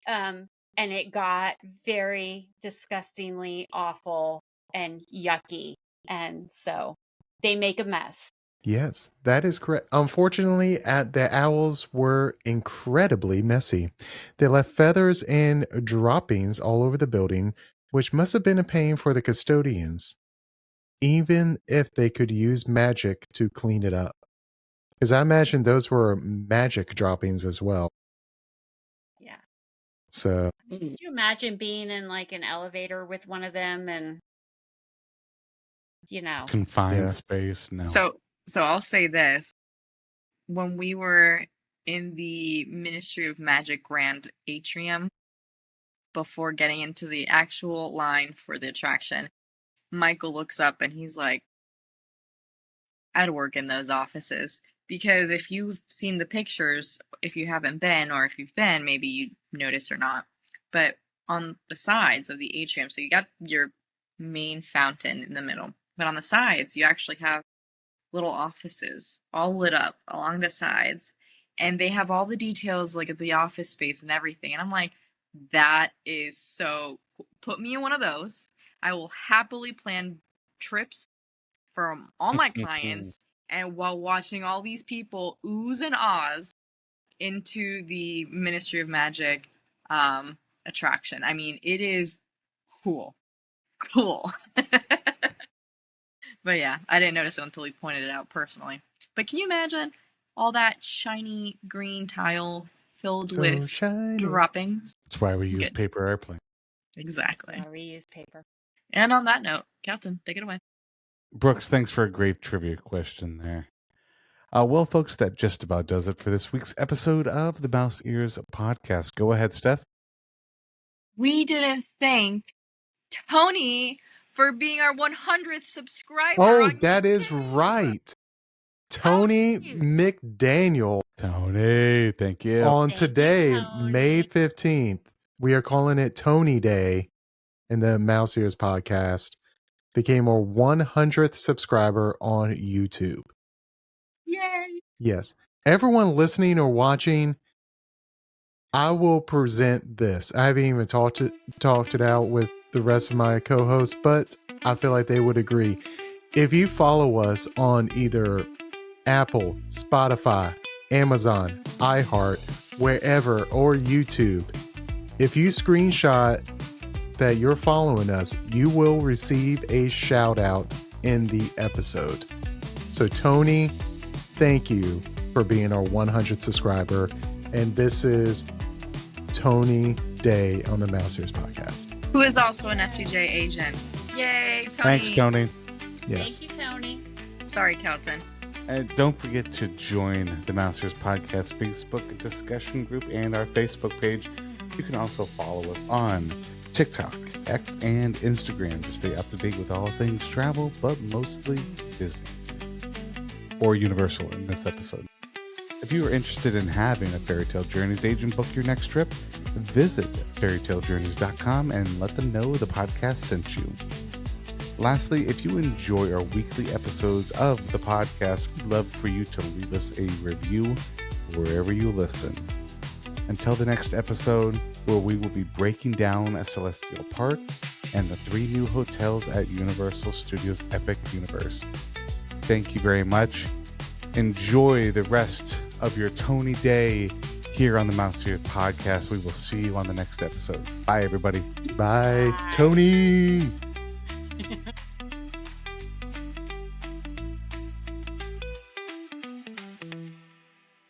And it got very disgustingly awful and yucky. And so they make a mess. Yes, that is correct. Unfortunately, the owls were incredibly messy. They left feathers and droppings all over the building, which must have been a pain for the custodians, even if they could use magic to clean it up. Because I imagine those were magic droppings as well. Yeah. So, Could you imagine being in like an elevator with one of them and, Confined Yeah. space. No. So I'll say this. When we were in the Ministry of Magic Grand Atrium, before getting into the actual line for the attraction, Michael looks up and he's like, I'd work in those offices. Because if you've seen the pictures, if you haven't been, or if you've been, maybe you notice or not. But on the sides of the atrium, so you got your main fountain in the middle, but on the sides, you actually have little offices all lit up along the sides. And they have all the details like of the office space and everything. And I'm like, that is so cool. Put me in one of those. I will happily plan trips from all my clients and while watching all these people ooze and ahs into the Ministry of Magic attraction. I mean, it is cool. But yeah, I didn't notice it until he pointed it out personally. But can you imagine all that shiny green tile filled so with shiny. droppings? That's why we use Good. paper airplane. Exactly. or we use paper. And on that note, Captain, take it away. Brooks, thanks for a great trivia question there. Well, folks, that just about does it for this week's episode of the Mouse Ears podcast. Go ahead, Steph. We didn't thank Tony for being our 100th subscriber. Oh, on that is YouTube. right. Tony shoot. McDaniel. Tony, thank you. On Thank you, today, Tony. May 15th, we are calling it Tony Day in the Mouse Ears podcast. Became our 100th subscriber on YouTube. Yay! Yes. Everyone listening or watching, I will present this. I haven't even talked it out with the rest of my co-hosts, but I feel like they would agree. If you follow us on either Apple, Spotify, Amazon, iHeart, wherever, or YouTube, if you screenshot that you're following us, you will receive a shout out in the episode. So Tony, thank you for being our 100th subscriber. And this is Tony Day on the Mouse Ears podcast. Who is also an FTJ agent. Yay, Tony. Thanks, Tony. Yes. Thank you, Tony. Sorry, Kelton. And don't forget to join the Mouse Ears podcast Facebook discussion group and our Facebook page. You can also follow us on TikTok, X, and Instagram to stay up to date with all things travel, but mostly Disney or Universal in this episode. If you are interested in having a Fairy Tale Journeys agent book your next trip, visit fairytalejourneys.com and let them know the podcast sent you. Lastly, if you enjoy our weekly episodes of the podcast, we'd love for you to leave us a review wherever you listen. Until the next episode, where we will be breaking down a Celestial Park and the 3 new hotels at Universal Studios Epic Universe. Thank you very much. Enjoy the rest of your Tony Day here on the Mouse Ears podcast. We will see you on the next episode. Bye, everybody. Bye, Bye. Tony.